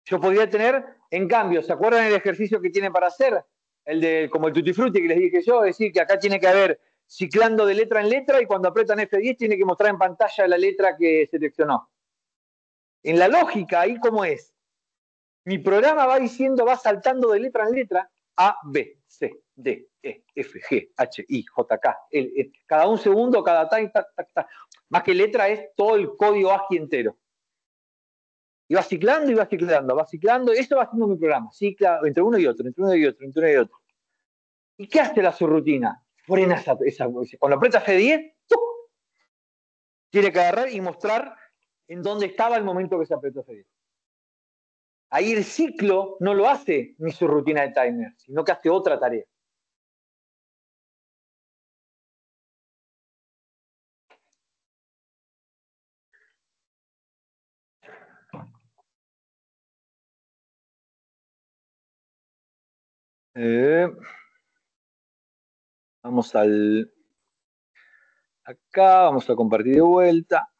S1: Yo podría tener, en cambio, ¿se acuerdan el ejercicio que tiene para hacer? Como el Tutti Frutti que les dije yo, es decir, que acá tiene que haber ciclando de letra en letra y cuando apretan F10 tiene que mostrar en pantalla la letra que seleccionó. En la lógica, ahí cómo es. Mi programa va diciendo, va saltando de letra en letra, A, B, C, D, E, F, G, H, I, J, K, L, E. Cada un segundo, cada time, tac, tac, tac. Más que letra es todo el código ASCII entero. Y va ciclando y va ciclando, va ciclando. Eso va haciendo mi programa. Cicla entre uno y otro, entre uno y otro, entre uno y otro. ¿Y qué hace la subrutina? Frena esa cuando aprieta F10, ¡tuc! Tiene que agarrar y mostrar en dónde estaba el momento que se apretó F10. Ahí el ciclo no lo hace ni su rutina de timer, sino que hace otra tarea. Vamos acá, vamos a compartir de vuelta.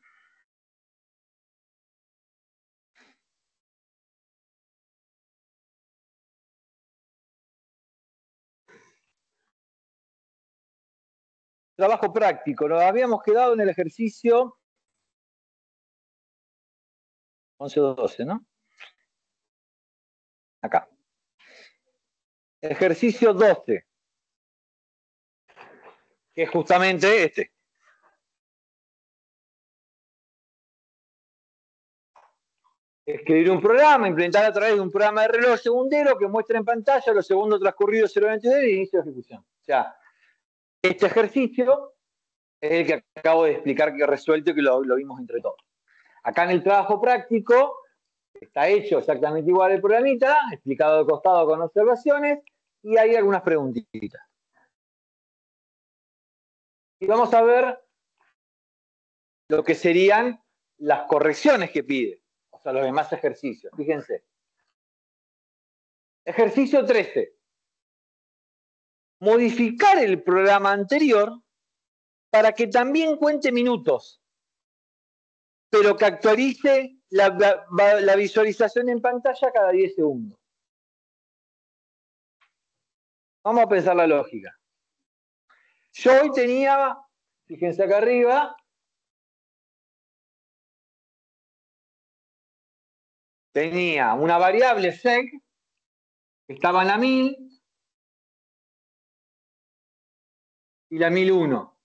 S1: Trabajo práctico. Nos habíamos quedado en el ejercicio 11 o 12, ¿no? Acá. Ejercicio 12. Que es justamente este. Escribir un programa, implementar a través de un programa de reloj segundero que muestra en pantalla los segundos transcurridos 0.22 y inicio de ejecución. O sea, este ejercicio es el que acabo de explicar que he resuelto y que lo vimos entre todos. Acá en el trabajo práctico está hecho exactamente igual el programita, explicado de costado con observaciones, y hay algunas preguntitas. Y vamos a ver lo que serían las correcciones que pide, o sea, los demás ejercicios. Fíjense. Ejercicio 13. Modificar el programa anterior para que también cuente minutos, pero que actualice la visualización en pantalla cada 10 segundos. Vamos a pensar la lógica. Yo hoy tenía, fíjense acá arriba, tenía una variable seg que estaba en la 1000 y la 1001.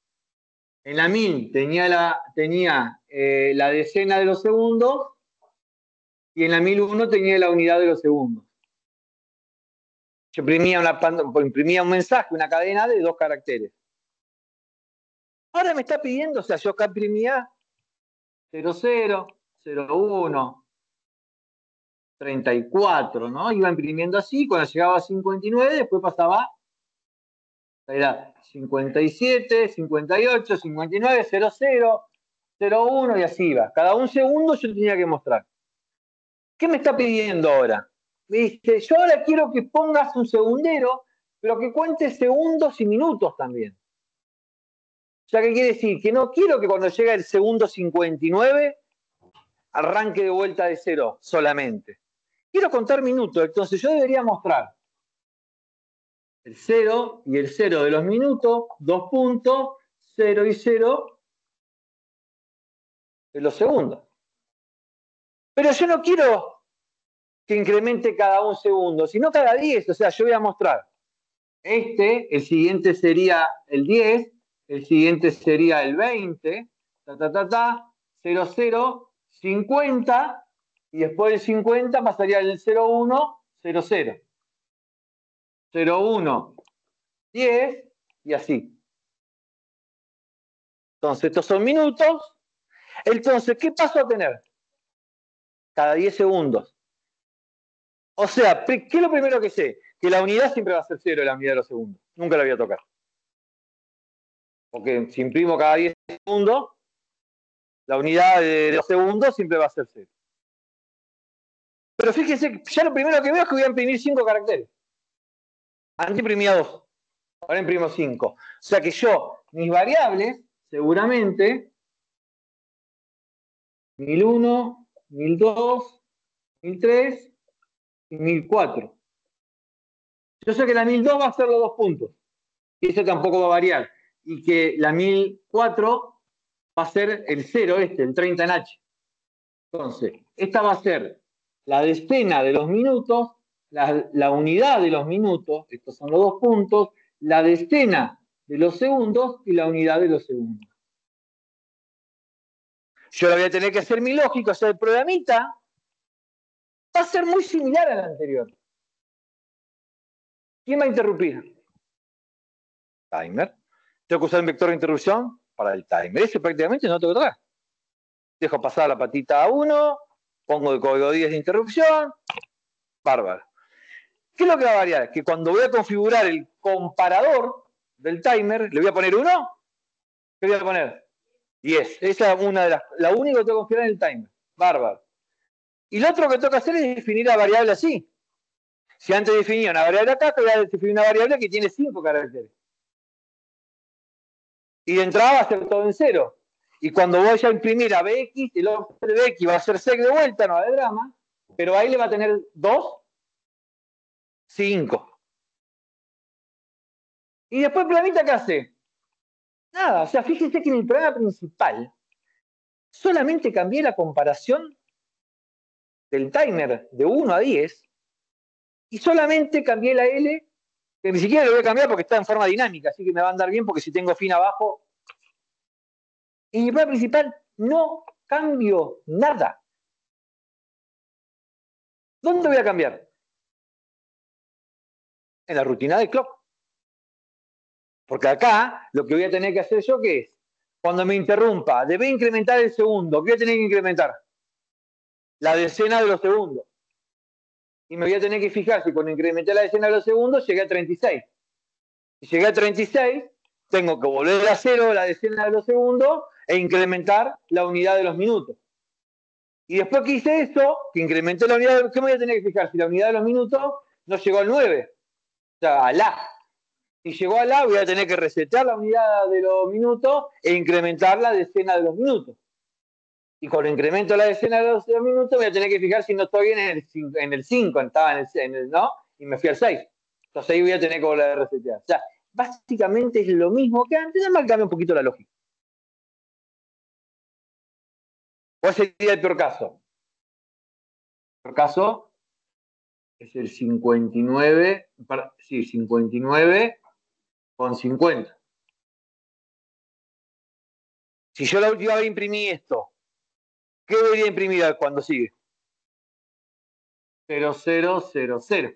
S1: En la 1000 tenía la decena de los segundos y en la 1001 tenía la unidad de los segundos. Yo imprimía un mensaje, una cadena de 2 caracteres. Ahora me está pidiendo, o sea, yo acá imprimía 00, 01, 34, ¿no? Iba imprimiendo así, cuando llegaba a 59, después pasaba, era 57, 58, 59, 00, 01 y así iba. Cada un segundo yo tenía que mostrar. ¿Qué me está pidiendo ahora? Me dice, yo ahora quiero que pongas un segundero, pero que cuente segundos y minutos también. O sea, ¿qué quiere decir? Que no quiero que cuando llega el segundo 59 arranque de vuelta de 0 solamente. Quiero contar minutos, entonces yo debería mostrar el 0 y el 0 de los minutos, 2 puntos, 0 y 0 de los segundos. Pero yo no quiero que incremente cada un segundo, sino cada 10. O sea, yo voy a mostrar el siguiente sería el 10, el siguiente sería el 20, 0, 0, 50, y después del 50 pasaría el 01, 00. 01, 10, y así. Entonces, estos son minutos. Entonces, ¿qué paso a tener? Cada 10 segundos. O sea, ¿qué es lo primero que sé? Que la unidad siempre va a ser 0, la unidad de los segundos. Nunca la voy a tocar. Porque si imprimo cada 10 segundos, la unidad de los segundos siempre va a ser 0. Pero fíjense, ya lo primero que veo es que voy a imprimir 5 caracteres. Antes imprimía 2. Ahora imprimo 5. O sea que yo, mis variables, seguramente, 1001, 1002, 1003 y 1004. Yo sé que la 1002 va a ser los 2 puntos. Y eso tampoco va a variar. Y que la 1004 va a ser el 0 el 30 en H. Entonces, esta va a ser la decena de los minutos, la unidad de los minutos, estos son los 2 puntos, la decena de los segundos y la unidad de los segundos. Yo la voy a tener que hacer mi lógico, hacer el programita, va a ser muy similar al anterior. ¿Quién va a interrumpir? Timer. Tengo que usar un vector de interrupción para el timer. Ese prácticamente no tengo que tocar. Dejo pasar la patita a 1, pongo el código 10 de interrupción, bárbaro. ¿Qué es lo que va a variar? Que cuando voy a configurar el comparador del timer, le voy a poner 1, ¿qué voy a poner? 10. Esa es una de la única que tengo que configurar en el timer. Bárbaro. Y lo otro que tengo que hacer es definir la variable así. Si antes definía una variable acá, voy a definir una variable que tiene 5 caracteres. Y de entrada va a ser todo en 0. Y cuando voy a imprimir a bx, el offset de bx va a ser sec de vuelta, no va de drama, pero ahí le va a tener 2, 5. Y después el programita, ¿qué hace? Nada, o sea, fíjense que en el programa principal solamente cambié la comparación del timer de 1 a 10 y solamente cambié la L, que ni siquiera lo voy a cambiar porque está en forma dinámica, así que me va a andar bien porque si tengo fin abajo. En el programa principal no cambio nada. ¿Dónde voy a cambiar? En la rutina de clock. Porque acá lo que voy a tener que hacer yo, ¿qué es? Cuando me interrumpa, debe incrementar el segundo. ¿Qué voy a tener que incrementar? La decena de los segundos. Y me voy a tener que fijar si cuando incrementé la decena de los segundos llegué a 36. Si llegué a 36, tengo que volver a cero la decena de los segundos e incrementar la unidad de los minutos. Y después que hice eso, que incrementé la unidad, ¿qué me voy a tener que fijar? Si la unidad de los minutos no llegó al 9, o sea, al A. Si llegó al A, voy a tener que resetear la unidad de los minutos e incrementar la decena de los minutos. Y cuando incremento la decena de los minutos, voy a tener que fijar si no estoy en el 5, estaba en el ¿no? Y me fui al 6. Entonces ahí voy a tener que volver a resetear. O sea, básicamente es lo mismo que antes, nada más cambia un poquito la lógica. ¿Cuál sería el peor caso? El peor caso es el 59, sí, 59 con 50. Si yo la última vez imprimí esto, ¿qué debería imprimir cuando sigue? 0, 0, 0, 0.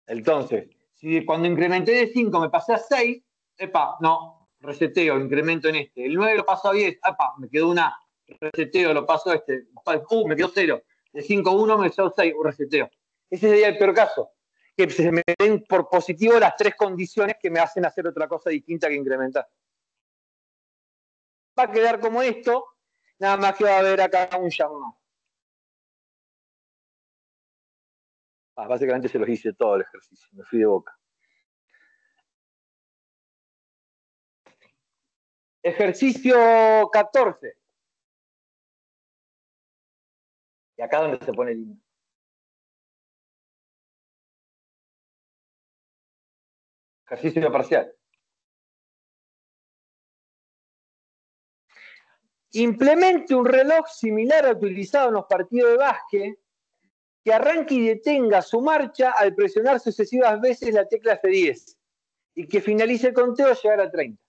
S1: Entonces, si cuando incrementé de 5 me pasé a 6, epa, no, reseteo, incremento en este. El 9 lo paso a 10, epa, me quedó una, reseteo, lo paso a este, me quedó 0. De 5 a 1 me quedó 6, reseteo. Ese sería el peor caso. Que se me den por positivo las 3 condiciones que me hacen hacer otra cosa distinta que incrementar. Va a quedar como esto, nada más que va a haber acá un llamado. Básicamente se los hice todo el ejercicio, me fui de boca. Ejercicio 14. Y acá donde se pone el himno. Ejercicio parcial. Implemente un reloj similar al utilizado en los partidos de básquet que arranque y detenga su marcha al presionar sucesivas veces la tecla F10 y que finalice el conteo al llegar a 30.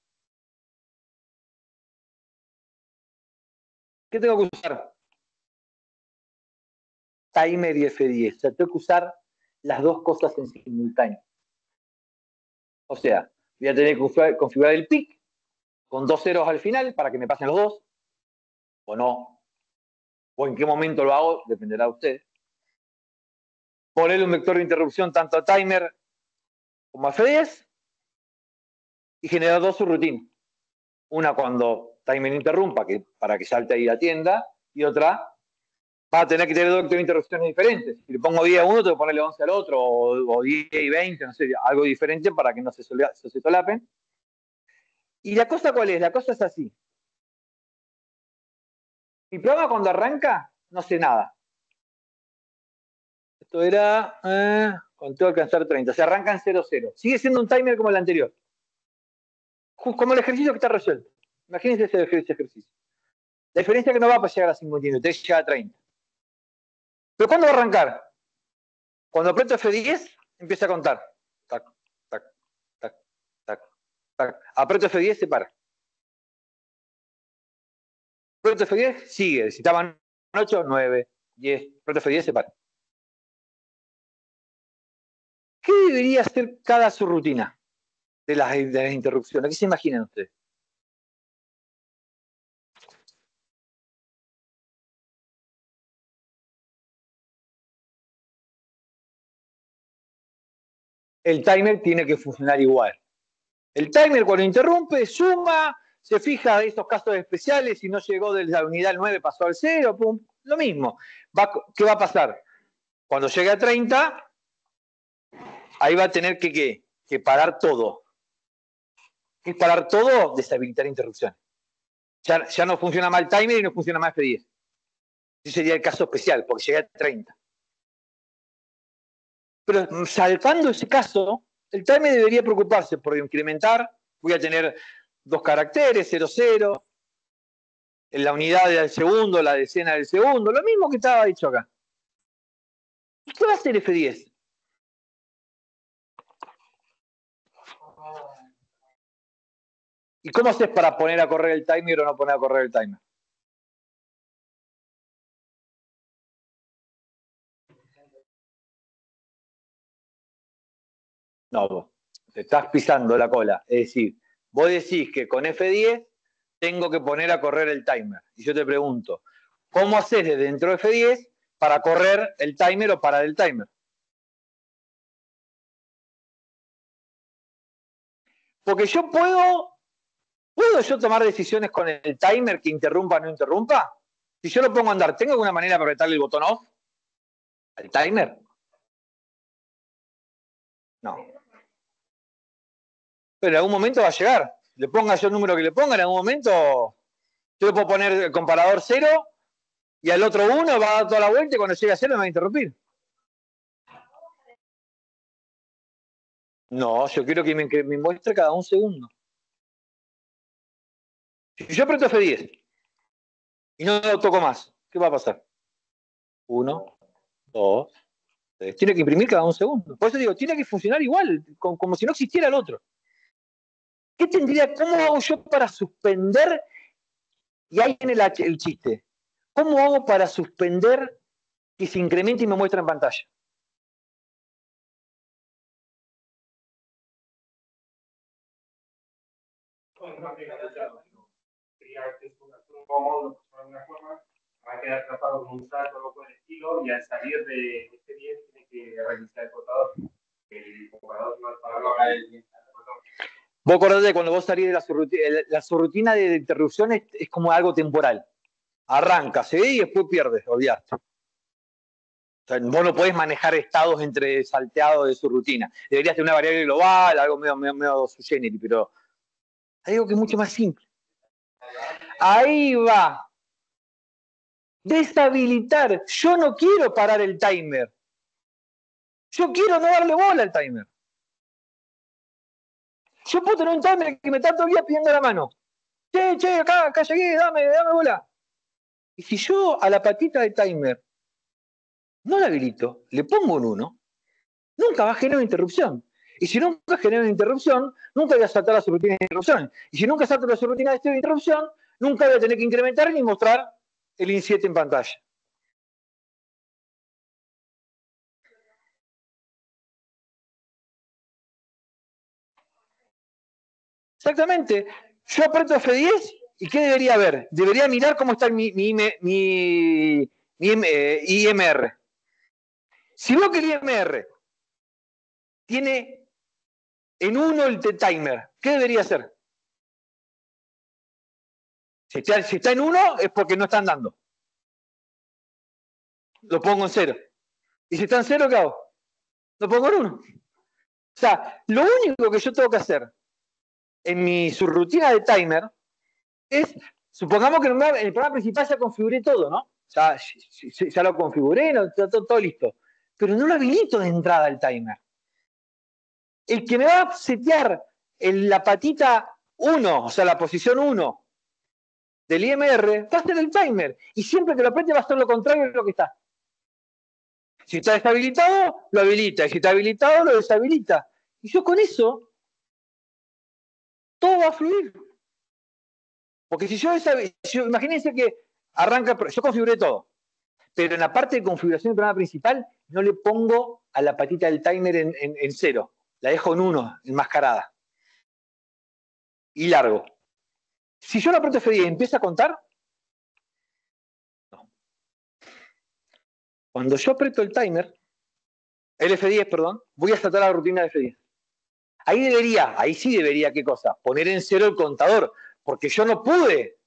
S1: ¿Qué tengo que usar? Timer y F10. O sea, tengo que usar las dos cosas en simultáneo. O sea, voy a tener que configurar el pic con 2 ceros al final para que me pasen los dos, o no, o en qué momento lo hago, dependerá de usted. Ponerle un vector de interrupción tanto a timer como a F10 y generar dos subrutinas. Una cuando timer interrumpa, que para que salte ahí la tienda, y otra va a tener que tener dos vectores de interrupciones diferentes. Si le pongo 10 a uno, tengo que ponerle 11 al otro, o 10 y 20, no sé, algo diferente para que no se solapen. ¿Y la cosa cuál es? La cosa es así. Mi programa cuando arranca, no sé nada. Esto era, con todo alcanzar 30. Se arranca en 0, 0. Sigue siendo un timer como el anterior. Como el ejercicio que está resuelto. Imagínense ese ejercicio. La diferencia es que no va a llegar a 59, te llega a 30. ¿Pero cuándo va a arrancar? Cuando aprieto F10, empieza a contar. Tac, tac, tac, tac, tac. Aprieto F10, se para. Aprieto F10, sigue. Si estaban 8, 9, Proto F10 se para. ¿Qué debería hacer cada subrutina de las interrupciones? ¿Qué se imaginan ustedes? El timer tiene que funcionar igual. El timer cuando interrumpe, suma, se fija de estos casos especiales, si no llegó de la unidad 9 pasó al 0, pum, lo mismo. ¿Qué va a pasar? Cuando llegue a 30, ahí va a tener que parar todo. ¿Qué es parar todo? Deshabilitar interrupciones. Ya no funciona más el timer y no funciona más F10. Ese sería el caso especial, porque llegué a 30. Pero saltando ese caso, el timer debería preocuparse por incrementar. Voy a tener 2 caracteres, 0, 0. En la unidad del segundo, la decena del segundo, lo mismo que estaba dicho acá. ¿Y qué va a hacer F10? ¿Y cómo haces para poner a correr el timer o no poner a correr el timer? No, vos te estás pisando la cola. Es decir, vos decís que con F10 tengo que poner a correr el timer. Y yo te pregunto, ¿cómo haces desde dentro de F10 para correr el timer o parar el timer? Porque yo ¿puedo yo tomar decisiones con el timer que interrumpa o no interrumpa? Si yo lo pongo a andar, ¿tengo alguna manera para apretarle el botón off al timer? No. Pero en algún momento va a llegar. Le ponga yo el número que le ponga, en algún momento yo le puedo poner el comparador 0 y al otro 1 va a dar toda la vuelta y cuando llegue a 0 me va a interrumpir. No, yo quiero que me muestre cada un segundo. Si yo aprieto F10 y no lo toco más, ¿qué va a pasar? 1, 2, 3. Tiene que imprimir cada un segundo. Por eso digo, tiene que funcionar igual, como si no existiera el otro. ¿Cómo hago yo para suspender? Y ahí viene el chiste. ¿Cómo hago para suspender que se incremente y me muestre en pantalla?
S2: Va a quedar atrapado con un salto o algo por el estilo, y al salir de este 10 tiene que reiniciar el contador. El comparador no es para el.
S1: Vos acordate de cuando vos salís de la subrutina de interrupciones es como algo temporal. Arranca, se ve y después pierdes, olvidaste. O sea, vos no podés manejar estados entre salteados de subrutina. Deberías tener una variable global, algo medio sui generis, pero hay algo que es mucho más simple. Ahí va. Deshabilitar. Yo no quiero parar el timer. Yo quiero no darle bola al timer. Yo puedo tener un timer que me está todo el día pidiendo la mano. Che, acá llegué, dame bola. Y si yo a la patita de timer no la habilito, le pongo un 1, nunca va a generar una interrupción. Y si nunca genera una interrupción, nunca voy a saltar la subrutina de interrupción. Y si nunca salto la subrutina de interrupción, nunca voy a tener que incrementar ni mostrar el IN7 en pantalla. Exactamente. Yo aprieto F10 y ¿qué debería haber? Debería mirar cómo está mi IMR. Si veo que el IMR tiene en 1 el timer, ¿qué debería hacer? Si está en 1 es porque no está andando. Lo pongo en 0. Y si está en 0, ¿qué hago? Lo pongo en 1. O sea, lo único que yo tengo que hacer en mi subrutina de timer es, supongamos que en el programa principal ya configuré todo, ¿no? Ya lo configuré, está todo listo. Pero no lo habilito de entrada el timer. El que me va a setear en la patita 1, o sea, la posición 1 del IMR, va a ser el timer. Y siempre que lo apriete va a ser lo contrario de lo que está. Si está deshabilitado, lo habilita. Y si está habilitado, lo deshabilita. Y yo con eso, todo va a fluir. Porque si yo imagínense que arranca, yo configuré todo. Pero en la parte de configuración del programa principal no le pongo a la patita del timer en 0. La dejo en 1, enmascarada. Y largo. Si yo la aprieto F10 y empiezo a contar, no. Cuando yo aprieto el timer, el F10, perdón, voy a saltar la rutina de F10. Ahí sí debería, ¿qué cosa? Poner en 0 el contador, porque yo no pude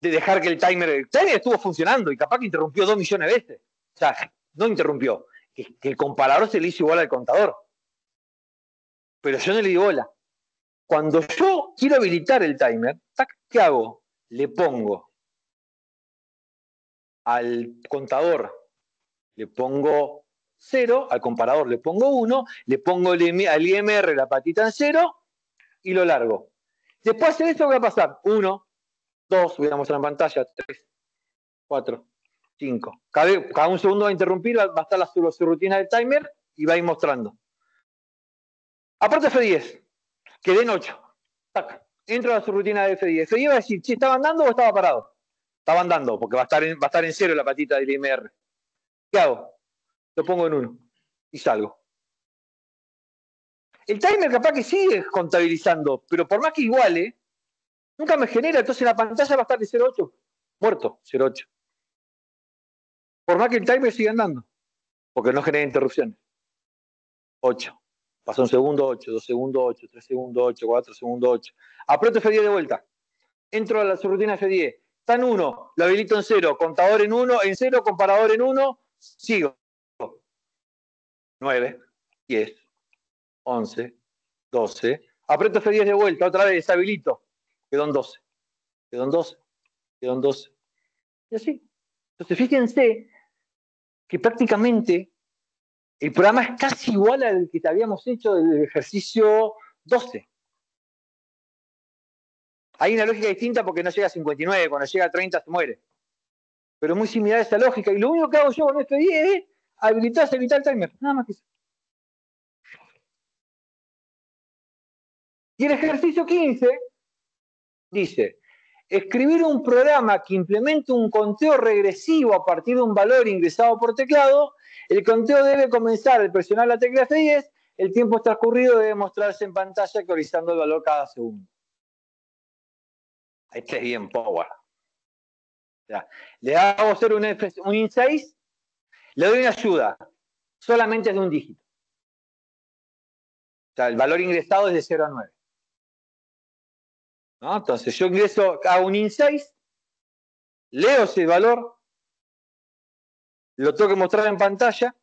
S1: dejar que el timer estuvo funcionando y capaz que interrumpió 2 millones de veces. O sea, no interrumpió, que el comparador se le hizo igual al contador. Pero yo no le di bola. Cuando yo quiero habilitar el timer, ¿qué hago? Le pongo al contador, le pongo 0, al comparador le pongo 1, le pongo al IMR la patita en 0 y lo largo. Después de hacer esto, ¿qué va a pasar? 1, 2, voy a mostrar en pantalla, 3, 4, 5. Cada un segundo va a interrumpir, va a estar la rutina del timer y va a ir mostrando. Aparte F10, quedé en 8. Tac. Entro a la subrutina de F10. F10 va a decir, ¿estaba andando o estaba parado? Estaba andando, porque va a estar en 0 la patita del IMR. ¿Qué hago? Lo pongo en 1 y salgo. El timer capaz que sigue contabilizando, pero por más que iguale, nunca me genera, entonces la pantalla va a estar de 0,8. Muerto, 0,8. Por más que el timer siga andando, porque no genera interrupciones. 8. Pasó un segundo, 8, 2 segundos, 8, 3 segundos, 8, 4 segundos, 8. Aprieto F10 de vuelta. Entro a la subrutina F10. Está en 1, lo habilito en 0, contador en 1, en 0, comparador en 1, sigo. 9, 10, 11, 12. Aprieto F10 de vuelta, otra vez, habilito. Quedó en 12. Quedó en 12. Quedó en 12. Y así. Entonces, fíjense que prácticamente el programa es casi igual al que habíamos hecho del ejercicio 12. Hay una lógica distinta porque no llega a 59, cuando llega a 30 se muere. Pero es muy similar a esa lógica. Y lo único que hago yo con F10 es habilitar el timer. Nada más que eso. Y el ejercicio 15 dice, escribir un programa que implemente un conteo regresivo a partir de un valor ingresado por teclado. El conteo debe comenzar al presionar la tecla F10. El tiempo transcurrido debe mostrarse en pantalla actualizando el valor cada segundo. Este es bien power. Ya. Le hago hacer un IN6, le doy una ayuda. Solamente es de un dígito. O sea, el valor ingresado es de 0 a 9. ¿No? Entonces yo ingreso, hago un IN6, leo ese valor, lo tengo que mostrar en pantalla,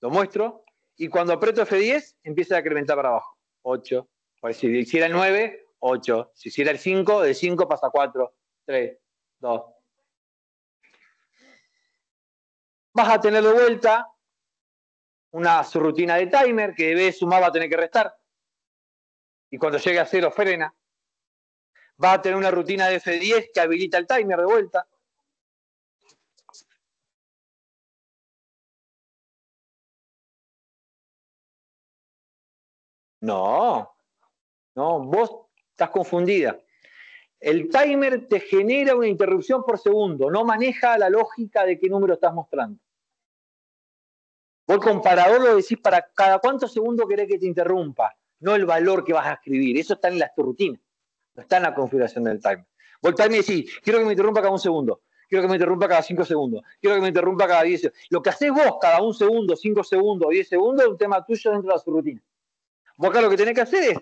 S1: lo muestro, y cuando aprieto F10 empieza a incrementar para abajo. 8, si hiciera el 9, 8. Si hiciera el 5, de 5 pasa a 4, 3, 2. Vas a tener de vuelta una subrutina de timer que debe sumar, va a tener que restar. Y cuando llegue a 0 frena. Va a tener una rutina de F10 que habilita el timer de vuelta. No, vos estás confundida. El timer te genera una interrupción por segundo, no maneja la lógica de qué número estás mostrando. Vos el comparador lo decís para cada cuántos segundos querés que te interrumpa, no el valor que vas a escribir. Eso está en la rutina, no está en la configuración del timer. Vos el timer decís, quiero que me interrumpa cada un segundo, quiero que me interrumpa cada 5 segundos, quiero que me interrumpa cada 10 segundos. Lo que hacés vos cada 1 segundo, 5 segundos, 10 segundos es un tema tuyo dentro de la subrutina. Vos acá lo que tenés que hacer es,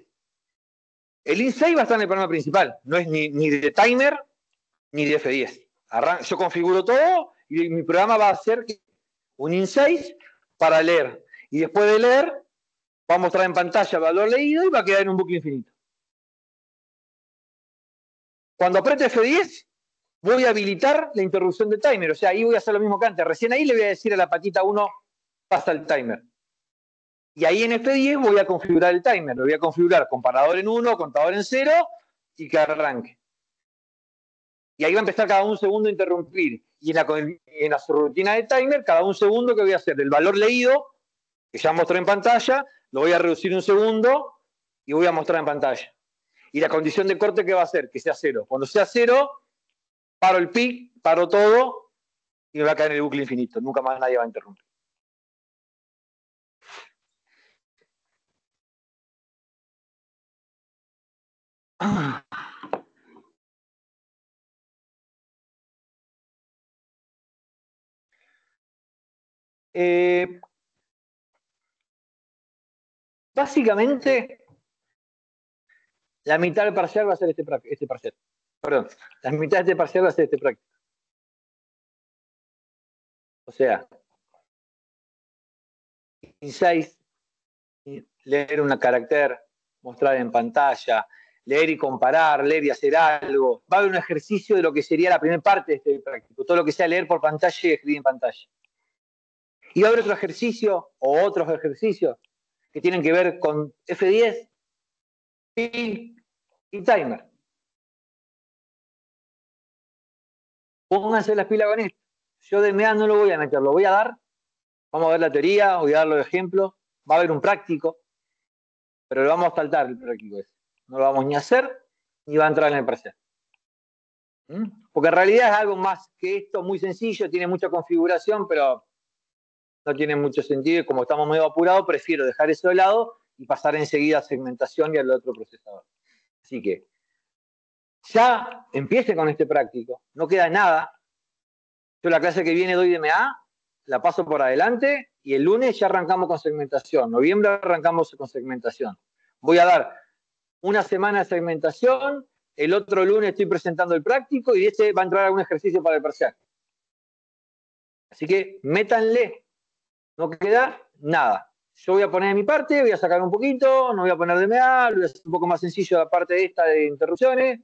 S1: el IN6 va a estar en el programa principal, no es ni de timer ni de F10. Yo configuro todo y mi programa va a ser un IN6 para leer. Y después de leer, va a mostrar en pantalla el valor leído y va a quedar en un bucle infinito. Cuando apriete F10, voy a habilitar la interrupción del timer. O sea, ahí voy a hacer lo mismo que antes. Recién ahí le voy a decir a la patita 1, pasa el timer. Y ahí en F10 voy a configurar el timer. Lo voy a configurar comparador en 1, contador en 0 y que arranque. Y ahí va a empezar cada un segundo a interrumpir. Y en la rutina de timer, cada un segundo que voy a hacer del valor leído, que ya mostré en pantalla, lo voy a reducir un segundo y voy a mostrar en pantalla. Y la condición de corte, ¿qué va a hacer? Que sea 0. Cuando sea 0, paro el pic, paro todo y me va a caer en el bucle infinito. Nunca más nadie va a interrumpir. Básicamente, la mitad del parcial va a ser este parcial. Perdón, la mitad de este parcial va a ser este práctico. O sea, 6, leer un carácter, mostrar en pantalla, leer y comparar, leer y hacer algo. Va a haber un ejercicio de lo que sería la primera parte de este práctico, todo lo que sea leer por pantalla y escribir en pantalla. Y va a haber otro ejercicio o otros ejercicios que tienen que ver con F10 y timer. Pónganse las pilas con esto. Yo DMA no lo voy a meter, lo voy a dar. Vamos a ver la teoría, voy a dar los ejemplos. Va a haber un práctico, pero lo vamos a saltar el práctico ese. No lo vamos ni a hacer, ni va a entrar en el parcial. Porque en realidad es algo más que esto, muy sencillo, tiene mucha configuración, pero no tiene mucho sentido. Y como estamos medio apurados, prefiero dejar eso de lado y pasar enseguida a segmentación y al otro procesador. Así que ya empiece con este práctico, no queda nada. Yo la clase que viene doy DMA, la paso por adelante y el lunes ya arrancamos con segmentación. Noviembre arrancamos con segmentación. Voy a dar una semana de segmentación, el otro lunes estoy presentando el práctico y ese va a entrar algún ejercicio para el parcial. Así que métanle, no queda nada. Yo voy a poner de mi parte, voy a sacar un poquito, no voy a poner DMA, lo voy a hacer un poco más sencillo la parte de esta de interrupciones.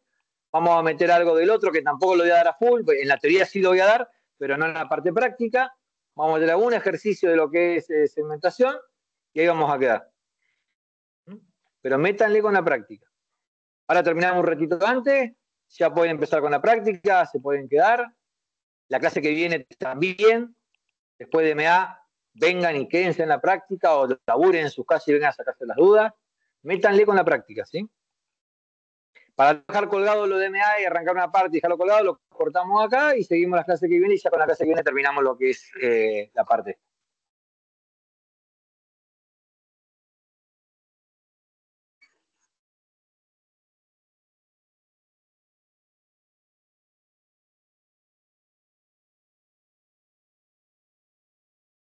S1: Vamos a meter algo del otro que tampoco lo voy a dar a full, en la teoría sí lo voy a dar, pero no en la parte práctica. Vamos a meter algún ejercicio de lo que es segmentación y ahí vamos a quedar. Pero métanle con la práctica. Ahora terminamos un ratito antes, ya pueden empezar con la práctica, se pueden quedar. La clase que viene también, después de MA, vengan y quédense en la práctica o laburen en sus casas y vengan a sacarse las dudas. Métanle con la práctica, ¿sí? Para dejar colgado lo de MA y arrancar una parte y dejarlo colgado, lo cortamos acá y seguimos la clase que viene y ya con la clase que viene terminamos lo que es la parte.